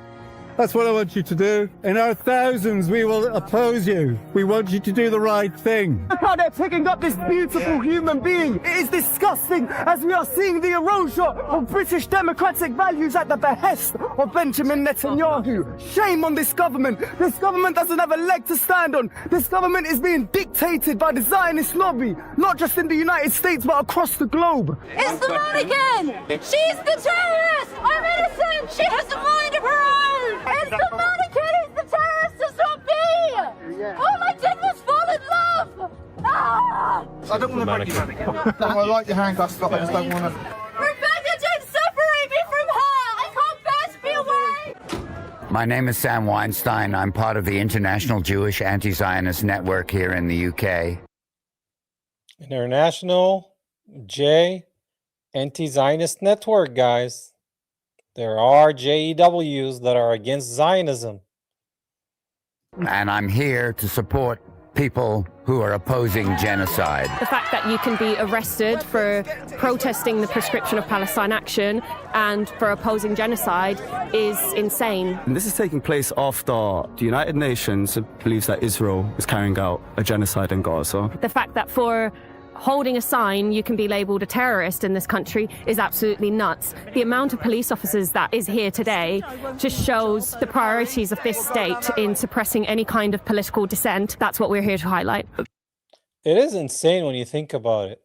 Speaker 25: That's what I want you to do. In our thousands, we will oppose you. We want you to do the right thing.
Speaker 26: Look how they're picking up this beautiful human being. It is disgusting as we are seeing the erosion of British democratic values at the behest of Benjamin Netanyahu. Shame on this government. This government doesn't have a leg to stand on. This government is being dictated by the Zionist lobby, not just in the United States, but across the globe.
Speaker 27: It's the mannequin! She's the terrorist! I'm innocent! She has a mind of her own! It's the mannequin! It's the terrorist! It's not me! All I did was fall in love! Ah!
Speaker 26: I don't want to break you, mannequin. I like your handcuffs, but I just don't want to...
Speaker 27: Rebecca, don't separate me from her! I can't bear to be away!
Speaker 28: My name is Sam Weinstein. I'm part of the International Jewish Anti-Zionist Network here in the UK.
Speaker 1: International J Anti-Zionist Network, guys. There are JEWs that are against Zionism.
Speaker 28: And I'm here to support people who are opposing genocide.
Speaker 29: The fact that you can be arrested for protesting the prescription of Palestine Action and for opposing genocide is insane.
Speaker 30: And this is taking place after the United Nations believes that Israel is carrying out a genocide in Gaza.
Speaker 29: The fact that for holding a sign you can be labelled a terrorist in this country is absolutely nuts. The amount of police officers that is here today just shows the priorities of this state in suppressing any kind of political dissent. That's what we're here to highlight.
Speaker 1: It is insane when you think about it.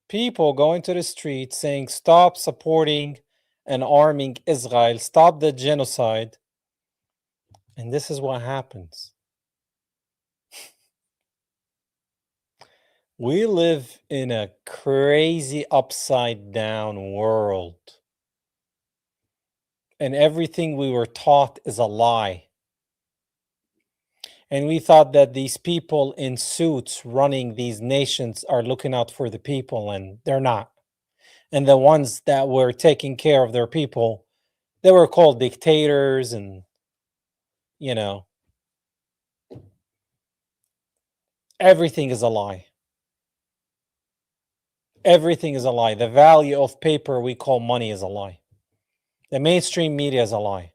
Speaker 1: People going to the street saying stop supporting and arming Israel, stop the genocide, and this is what happens. We live in a crazy upside down world. And everything we were taught is a lie. And we thought that these people in suits running these nations are looking out for the people, and they're not. And the ones that were taking care of their people, they were called dictators, and, you know, everything is a lie. Everything is a lie. The value of paper we call money is a lie. The mainstream media is a lie.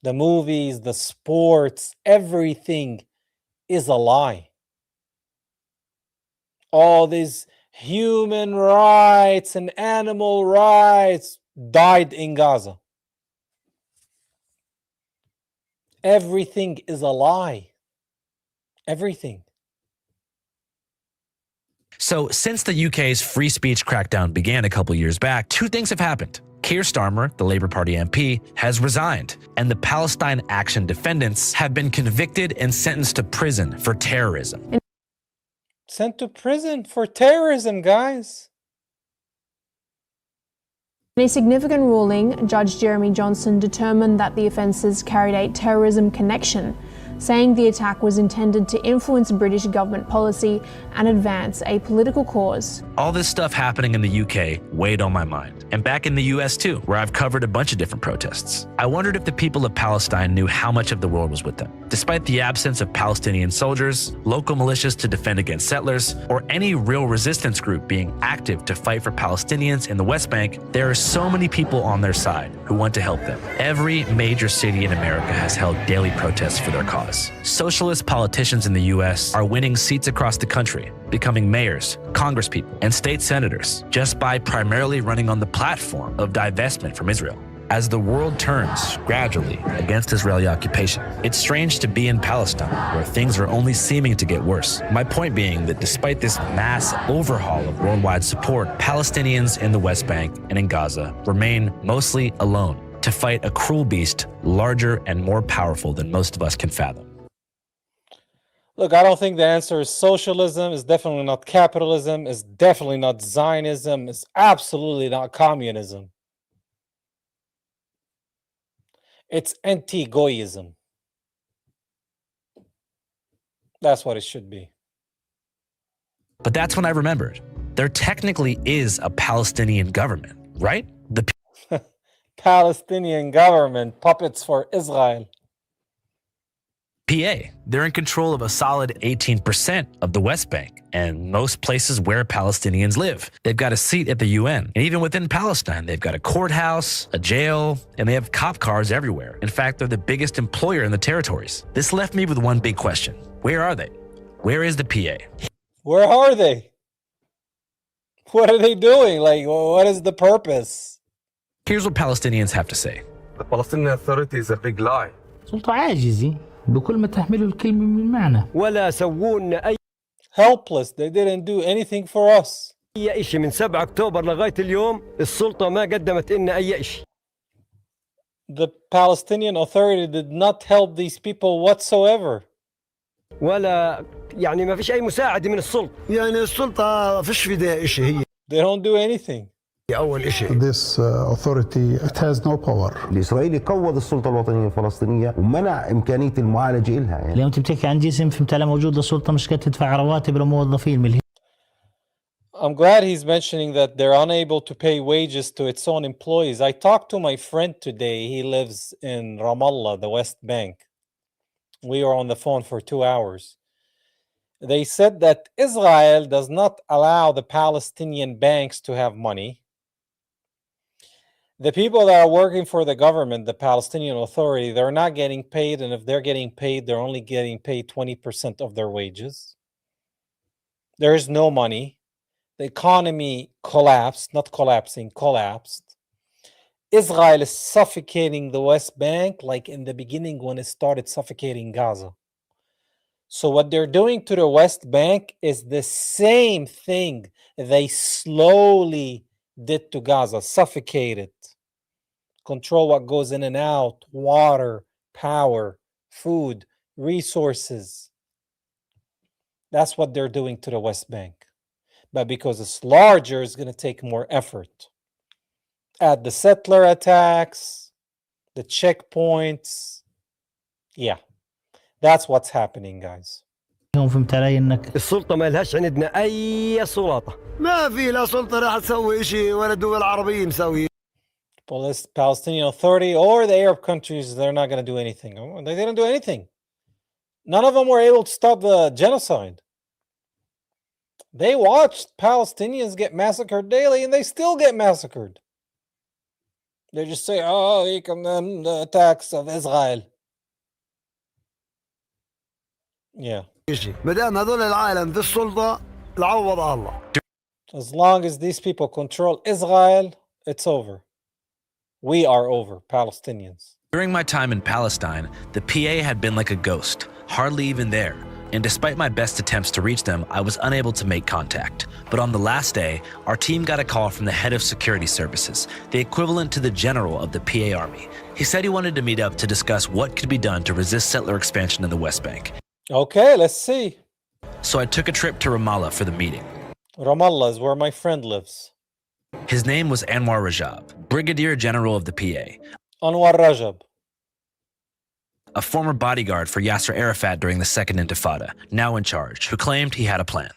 Speaker 1: The movies, the sports, everything is a lie. All these human rights and animal rights died in Gaza. Everything is a lie. Everything.
Speaker 2: So, since the UK's free speech crackdown began a couple years back, two things have happened. Keir Starmer, the Labour Party MP, has resigned, and the Palestine Action defendants have been convicted and sentenced to prison for terrorism.
Speaker 1: Sent to prison for terrorism, guys.
Speaker 4: In a significant ruling, Judge Jeremy Johnson determined that the offences carried a terrorism connection, saying the attack was intended to influence British government policy and advance a political cause.
Speaker 2: All this stuff happening in the UK weighed on my mind. And back in the US too, where I've covered a bunch of different protests. I wondered if the people of Palestine knew how much of the world was with them. Despite the absence of Palestinian soldiers, local militias to defend against settlers, or any real resistance group being active to fight for Palestinians in the West Bank, there are so many people on their side who want to help them. Every major city in America has held daily protests for their cause. Socialist politicians in the US are winning seats across the country, becoming mayors, congresspeople, and state senators just by primarily running on the platform of divestment from Israel. As the world turns, gradually, against Israeli occupation, it's strange to be in Palestine, where things are only seeming to get worse. My point being that despite this mass overhaul of worldwide support, Palestinians in the West Bank and in Gaza remain mostly alone to fight a cruel beast larger and more powerful than most of us can fathom.
Speaker 1: Look, I don't think the answer is socialism. It's definitely not capitalism. It's definitely not Zionism. It's absolutely not communism. It's anti-Goyism. That's what it should be.
Speaker 2: But that's when I remembered. There technically is a Palestinian government, right? The
Speaker 1: Palestinian government, puppets for Israel.
Speaker 2: PA. They're in control of a solid 18% of the West Bank and most places where Palestinians live. They've got a seat at the UN. And even within Palestine, they've got a courthouse, a jail, and they have cop cars everywhere. In fact, they're the biggest employer in the territories. This left me with one big question. Where are they? Where is the PA?
Speaker 1: Where are they? What are they doing? Like, what is the purpose?
Speaker 2: Here's what Palestinians have to say.
Speaker 5: The Palestinian Authority is a big lie.
Speaker 6: سلطة عاجزة بكل ما تحمله الكلمة من معنى.
Speaker 8: ولا سوونا أي.
Speaker 1: Helpless. They didn't do anything for us.
Speaker 8: أي شيء من 7 أكتوبر لغاية اليوم السلطة ما قدمت لنا أي شيء.
Speaker 1: The Palestinian Authority did not help these people whatsoever.
Speaker 8: ولا يعني ما فيش أي مساعدة من السلطة.
Speaker 22: يعني السلطة فيش في ده شيء هي.
Speaker 1: They don't do anything.
Speaker 22: أول شيء.
Speaker 20: This authority, it has no power.
Speaker 13: الإسرائيلي قوض السلطة الوطنية الفلسطينية ومنع إمكانية المعالجة إلها. يعني.
Speaker 6: اليوم أنت بتحكي عن جسم في امتلاء موجود للسلطة مش قادرة تدفع رواتب للموظفين من.
Speaker 1: I'm glad he's mentioning that they're unable to pay wages to its own employees. I talked to my friend today. He lives in Ramallah, the West Bank. We were on the phone for 2 hours. They said that Israel does not allow the Palestinian banks to have money. The people that are working for the government, the Palestinian Authority, they're not getting paid. And if they're getting paid, they're only getting paid 20% of their wages. There is no money. The economy collapsed, not collapsing, collapsed. Israel is suffocating the West Bank like in the beginning when it started suffocating Gaza. So what they're doing to the West Bank is the same thing they slowly did to Gaza, suffocate it, control what goes in and out, water, power, food, resources. That's what they're doing to the West Bank. But because it's larger, it's going to take more effort. Add the settler attacks, the checkpoints. Yeah, that's what's happening, guys.
Speaker 8: السلطة ما لهاش عندنا أي سلطة.
Speaker 22: ما في لا سلطة راح تسوي شيء ولا الدول العربية مسوي.
Speaker 1: Palestinian Authority or the Arab countries, they're not going to do anything. They didn't do anything. None of them were able to stop the genocide. They watched Palestinians get massacred daily, and they still get massacred. They just say, oh, he condemned the attacks of Israel. Yeah.
Speaker 22: مدام هذول العالم في السلطة العوض الله.
Speaker 1: As long as these people control Israel, it's over. We are over, Palestinians.
Speaker 2: During my time in Palestine, the PA had been like a ghost, hardly even there. And despite my best attempts to reach them, I was unable to make contact. But on the last day, our team got a call from the head of security services, the equivalent to the general of the PA army. He said he wanted to meet up to discuss what could be done to resist settler expansion in the West Bank.
Speaker 1: Okay, let's see.
Speaker 2: So I took a trip to Ramallah for the meeting.
Speaker 1: Ramallah is where my friend lives.
Speaker 2: His name was Anwar Rajab, Brigadier General of the PA.
Speaker 1: Anwar Rajab.
Speaker 2: A former bodyguard for Yasser Arafat during the Second Intifada, now in charge, who claimed he had a plan.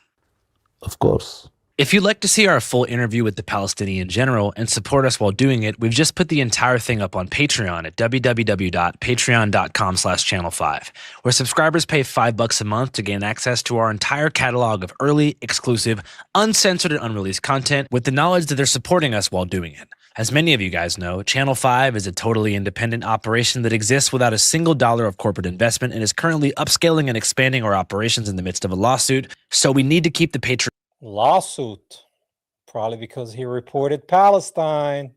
Speaker 13: Of course.
Speaker 2: If you'd like to see our full interview with the Palestinian general and support us while doing it, we've just put the entire thing up on Patreon at www.patreon.com/channel5, where subscribers pay $5 a month to gain access to our entire catalog of early, exclusive, uncensored and unreleased content with the knowledge that they're supporting us while doing it. As many of you guys know, Channel 5 is a totally independent operation that exists without a single dollar of corporate investment and is currently upscaling and expanding our operations in the midst of a lawsuit, so we need to keep the Patreon
Speaker 1: lawsuit, probably because he reported Palestine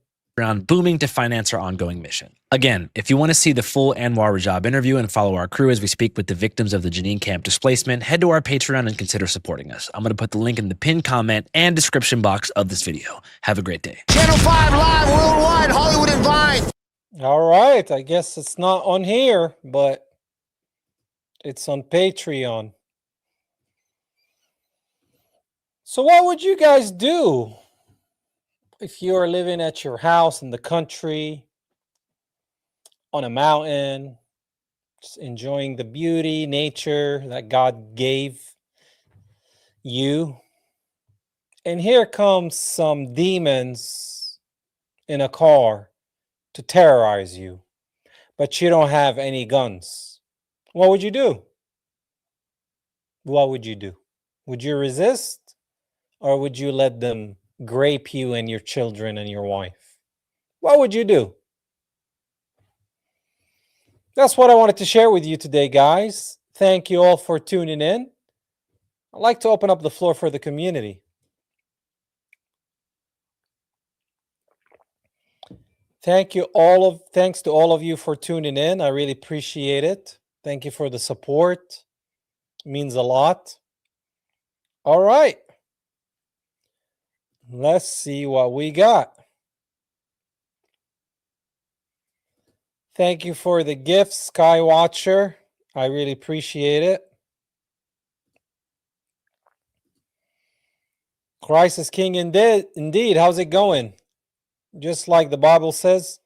Speaker 2: booming to finance our ongoing mission. Again, if you want to see the full Anwar Rajab interview and follow our crew as we speak with the victims of the Jenin Camp displacement, head to our Patreon and consider supporting us. I'm going to put the link in the pinned comment and description box of this video. Have a great day.
Speaker 7: Channel 5 live worldwide, Hollywood and Vine.
Speaker 1: All right, I guess it's not on here, but it's on Patreon. So what would you guys do if you're living at your house in the country, on a mountain, just enjoying the beauty, nature that God gave you, and here comes some demons in a car to terrorize you, but you don't have any guns? What would you do? What would you do? Would you resist? Or would you let them grape you and your children and your wife? What would you do? That's what I wanted to share with you today, guys. Thank you all for tuning in. I'd like to open up the floor for the community. Thanks to all of you for tuning in. I really appreciate it. Thank you for the support. It means a lot. All right. Let's see what we got. Thank you for the gifts, Skywatcher. I really appreciate it. Christ is King indeed. How's it going? Just like the Bible says,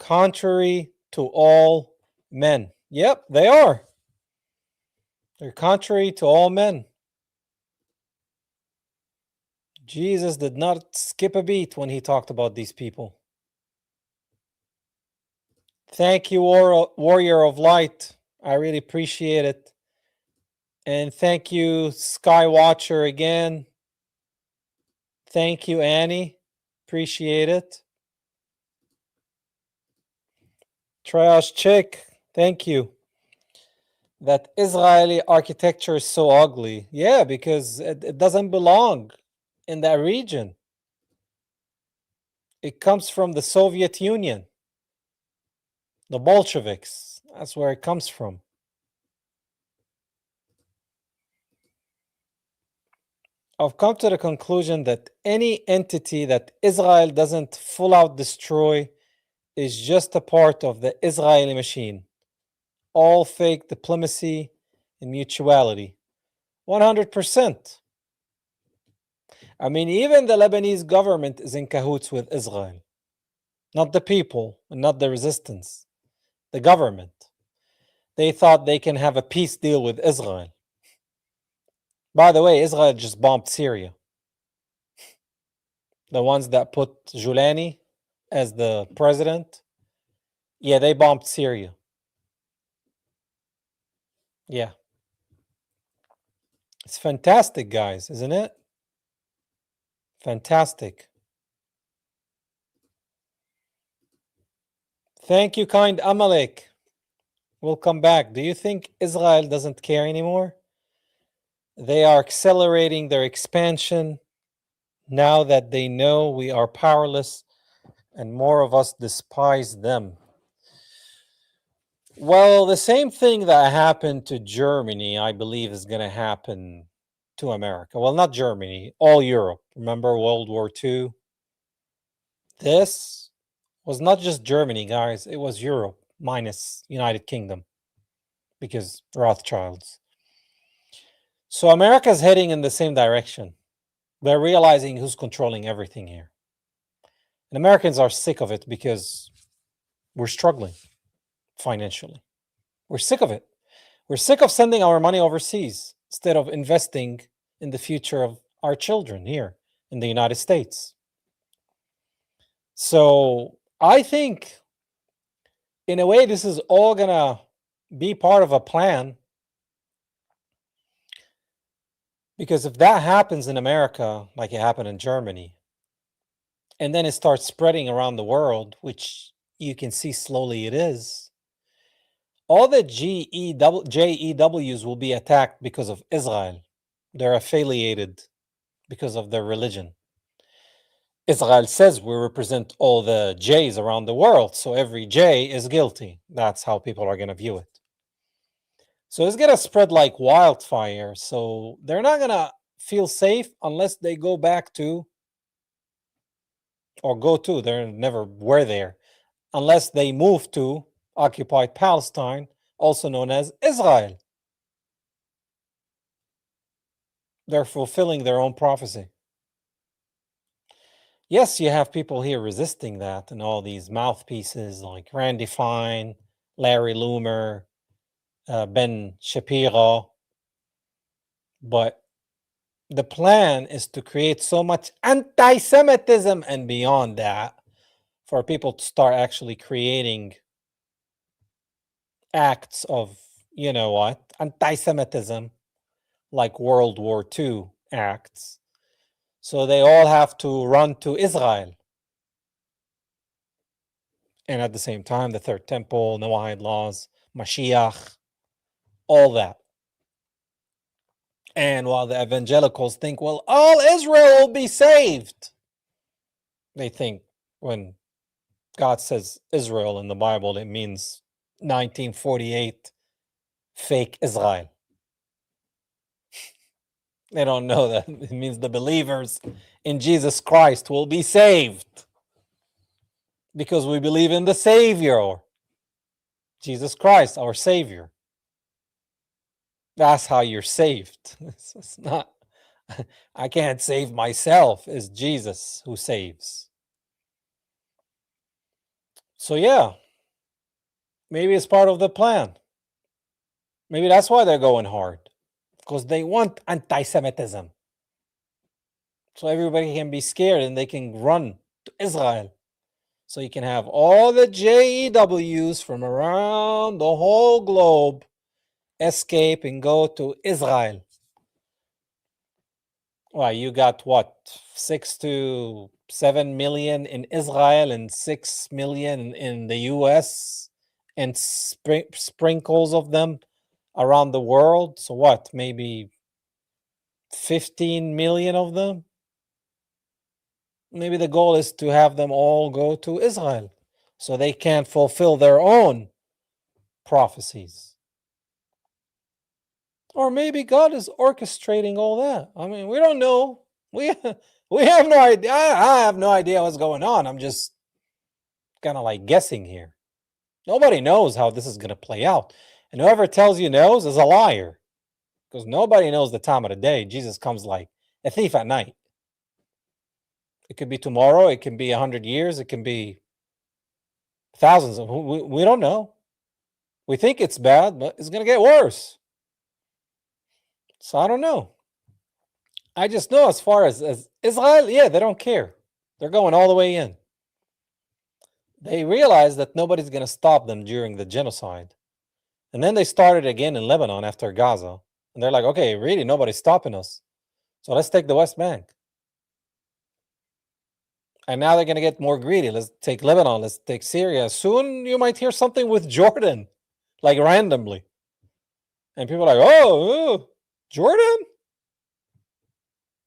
Speaker 1: contrary to all men. Yep, they are. They're contrary to all men. Jesus did not skip a beat when he talked about these people. Thank you, Warrior of Light. I really appreciate it. And thank you, Skywatcher, again. Thank you, Annie. Appreciate it. Trash Chick, thank you. That Israeli architecture is so ugly. Yeah, because it doesn't belong in that region. It comes from the Soviet Union, the Bolsheviks. That's where it comes from. I've come to the conclusion that any entity that Israel doesn't full out destroy is just a part of the Israeli machine. All fake diplomacy and mutuality. 100%. I mean, even the Lebanese government is in cahoots with Israel. Not the people and not the resistance. The government. They thought they can have a peace deal with Israel. By the way, Israel just bombed Syria. The ones that put Julani as the president. Yeah, they bombed Syria. Yeah. It's fantastic, guys, isn't it? Fantastic. Thank you, kind Amalek. We'll come back. Do you think Israel doesn't care anymore? They are accelerating their expansion now that they know we are powerless and more of us despise them. Well, the same thing that happened to Germany, I believe, is going to happen to America. Well, not Germany, all Europe. Remember World War II? This was not just Germany, guys. It was Europe minus United Kingdom because Rothschilds. So America's heading in the same direction. They're realizing who's controlling everything here. And Americans are sick of it because we're struggling financially. We're sick of it. We're sick of sending our money overseas instead of investing in the future of our children here in the United States. So I think, in a way, this is all going to be part of a plan. Because if that happens in America, like it happened in Germany, and then it starts spreading around the world, which you can see slowly it is, all the JEWs will be attacked because of Israel. They're affiliated because of their religion. Israel says we represent all the J's around the world, so every J is guilty. That's how people are going to view it. So it's going to spread like wildfire. So they're not going to feel safe unless they go back to, or go to, they never were there, unless they move to occupied Palestine, also known as Israel. They're fulfilling their own prophecy. Yes, you have people here resisting that and all these mouthpieces like Randy Fine, Larry Loomer, Ben Shapiro. But the plan is to create so much anti-Semitism and beyond that for people to start actually creating acts of, you know what, anti-Semitism, like World War II acts. So they all have to run to Israel. And at the same time, the Third Temple, Noahide laws, Mashiach, all that. And while the evangelicals think, well, all Israel will be saved, they think when God says Israel in the Bible, it means 1948 fake Israel. They don't know that it means the believers in Jesus Christ will be saved because we believe in the Savior, Jesus Christ, our Savior. That's how you're saved. It's not, I can't save myself. It's Jesus who saves. So yeah, maybe it's part of the plan. Maybe that's why they're going hard. Because they want anti-Semitism. So everybody can be scared and they can run to Israel. So you can have all the JEWs from around the whole globe escape and go to Israel. Well, you got what? 6 to 7 million in Israel and 6 million in the US and sprinkles of them around the world. So what, maybe 15 million of them? Maybe the goal is to have them all go to Israel so they can fulfill their own prophecies. Or maybe God is orchestrating all that. I mean, we don't know. We have no idea. I have no idea what's going on. I'm just kind of like guessing here. Nobody knows how this is going to play out. And whoever tells you knows is a liar. Because nobody knows the time of the day. Jesus comes like a thief at night. It could be tomorrow. It can be 100 years. It can be thousands. We don't know. We think it's bad, but it's going to get worse. So I don't know. I just know as far as Israel, yeah, they don't care. They're going all the way in. They realize that nobody's going to stop them during the genocide. And then they started again in Lebanon after Gaza. And they're like, okay, really, nobody's stopping us. So let's take the West Bank. And now they're going to get more greedy. Let's take Lebanon. Let's take Syria. Soon you might hear something with Jordan, like randomly. And people are like, oh, Jordan?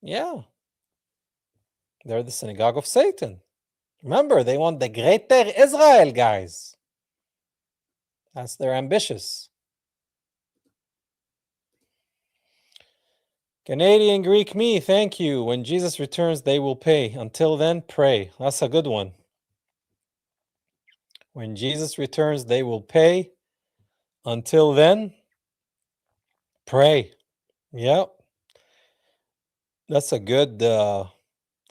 Speaker 1: Yeah. They're the synagogue of Satan. Remember, they want the greater Israel, guys. That's their ambitious. Canadian Greek me, thank you. When Jesus returns, they will pay. Until then, pray. That's a good one. When Jesus returns, they will pay. Until then, pray. Yep. That's a good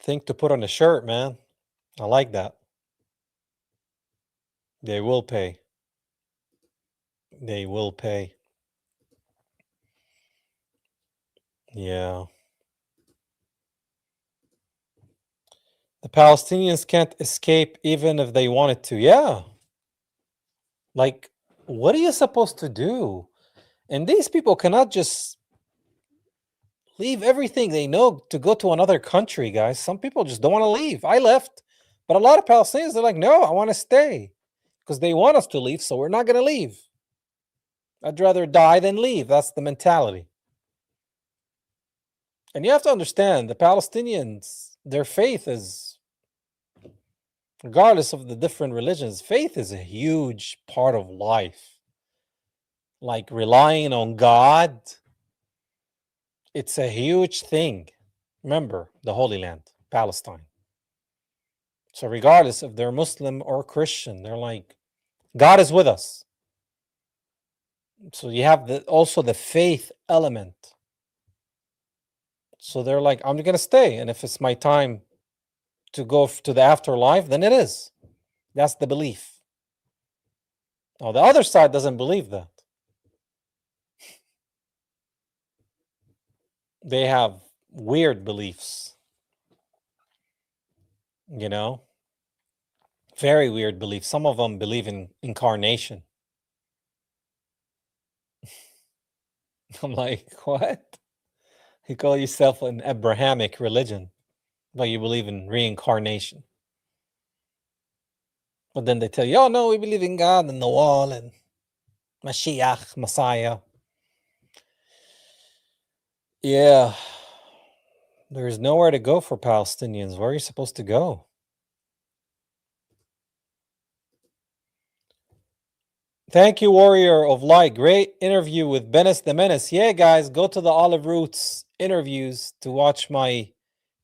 Speaker 1: thing to put on a shirt, man. I like that. They will pay. They will pay. Yeah. The Palestinians can't escape even if they wanted to. Yeah. Like, what are you supposed to do? And these people cannot just leave everything they know to go to another country, guys. Some people just don't want to leave. I left. But a lot of Palestinians, they're like, no, I want to stay. Because they want us to leave, so we're not going to leave. I'd rather die than leave. That's the mentality. And you have to understand, the Palestinians, their faith is, regardless of the different religions, faith is a huge part of life. Like relying on God, it's a huge thing. Remember, the Holy Land, Palestine. So regardless if they're Muslim or Christian, they're like, God is with us. So you have also the faith element. So they're like, I'm going to stay. And if it's my time to go to the afterlife, then it is. That's the belief. Now, the other side doesn't believe that. They have weird beliefs. You know? Very weird beliefs. Some of them believe in incarnation. I'm like, what? You call yourself an Abrahamic religion, but you believe in reincarnation. But then they tell you, oh no, we believe in God and the wall and Mashiach, Messiah. Yeah. There's nowhere to go for Palestinians. Where are you supposed to go? Thank you, Warrior of Light. Great interview with Benes the Menace. Yeah, guys, go to the Olive Roots interviews to watch my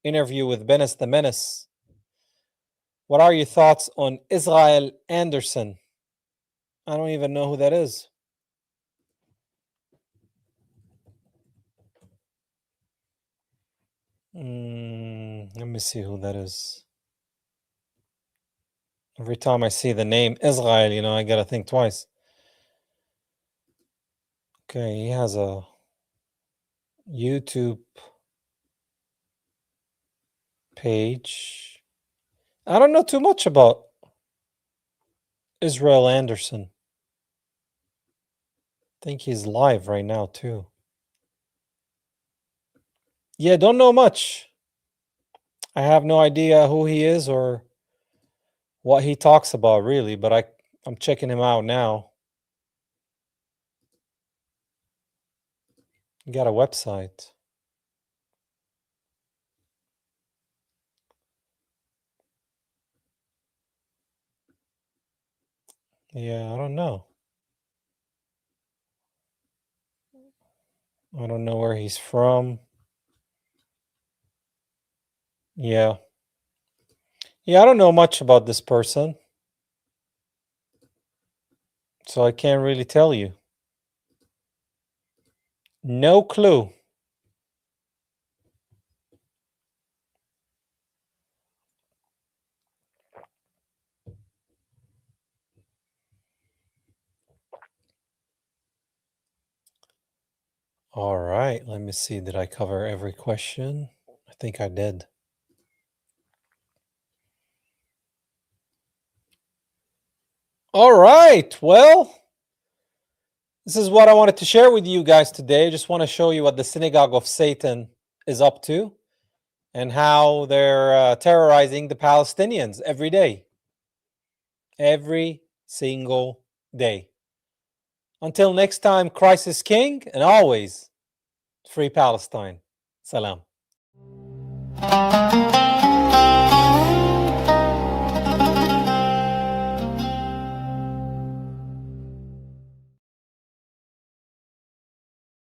Speaker 1: interview with Benes the Menace. What are your thoughts on Israel Anderson? I don't even know who that is. Let me see who that is. Every time I see the name Israel, you know, I gotta think twice. Okay, he has a YouTube page. I don't know too much about Israel Anderson. I think he's live right now too. Yeah, don't know much. I have no idea who he is or what he talks about really, but I'm checking him out now. You got a website. Yeah, I don't know. I don't know where he's from. Yeah. Yeah, I don't know much about this person. So I can't really tell you. No clue. All right, let me see. Did I cover every question? I think I did. All right, well, this is what I wanted to share with you guys today. I just want to show you what the Synagogue of Satan is up to. and how they're terrorizing the Palestinians every day. Every single day. Until next time, Christ is King, and always free Palestine. Salam.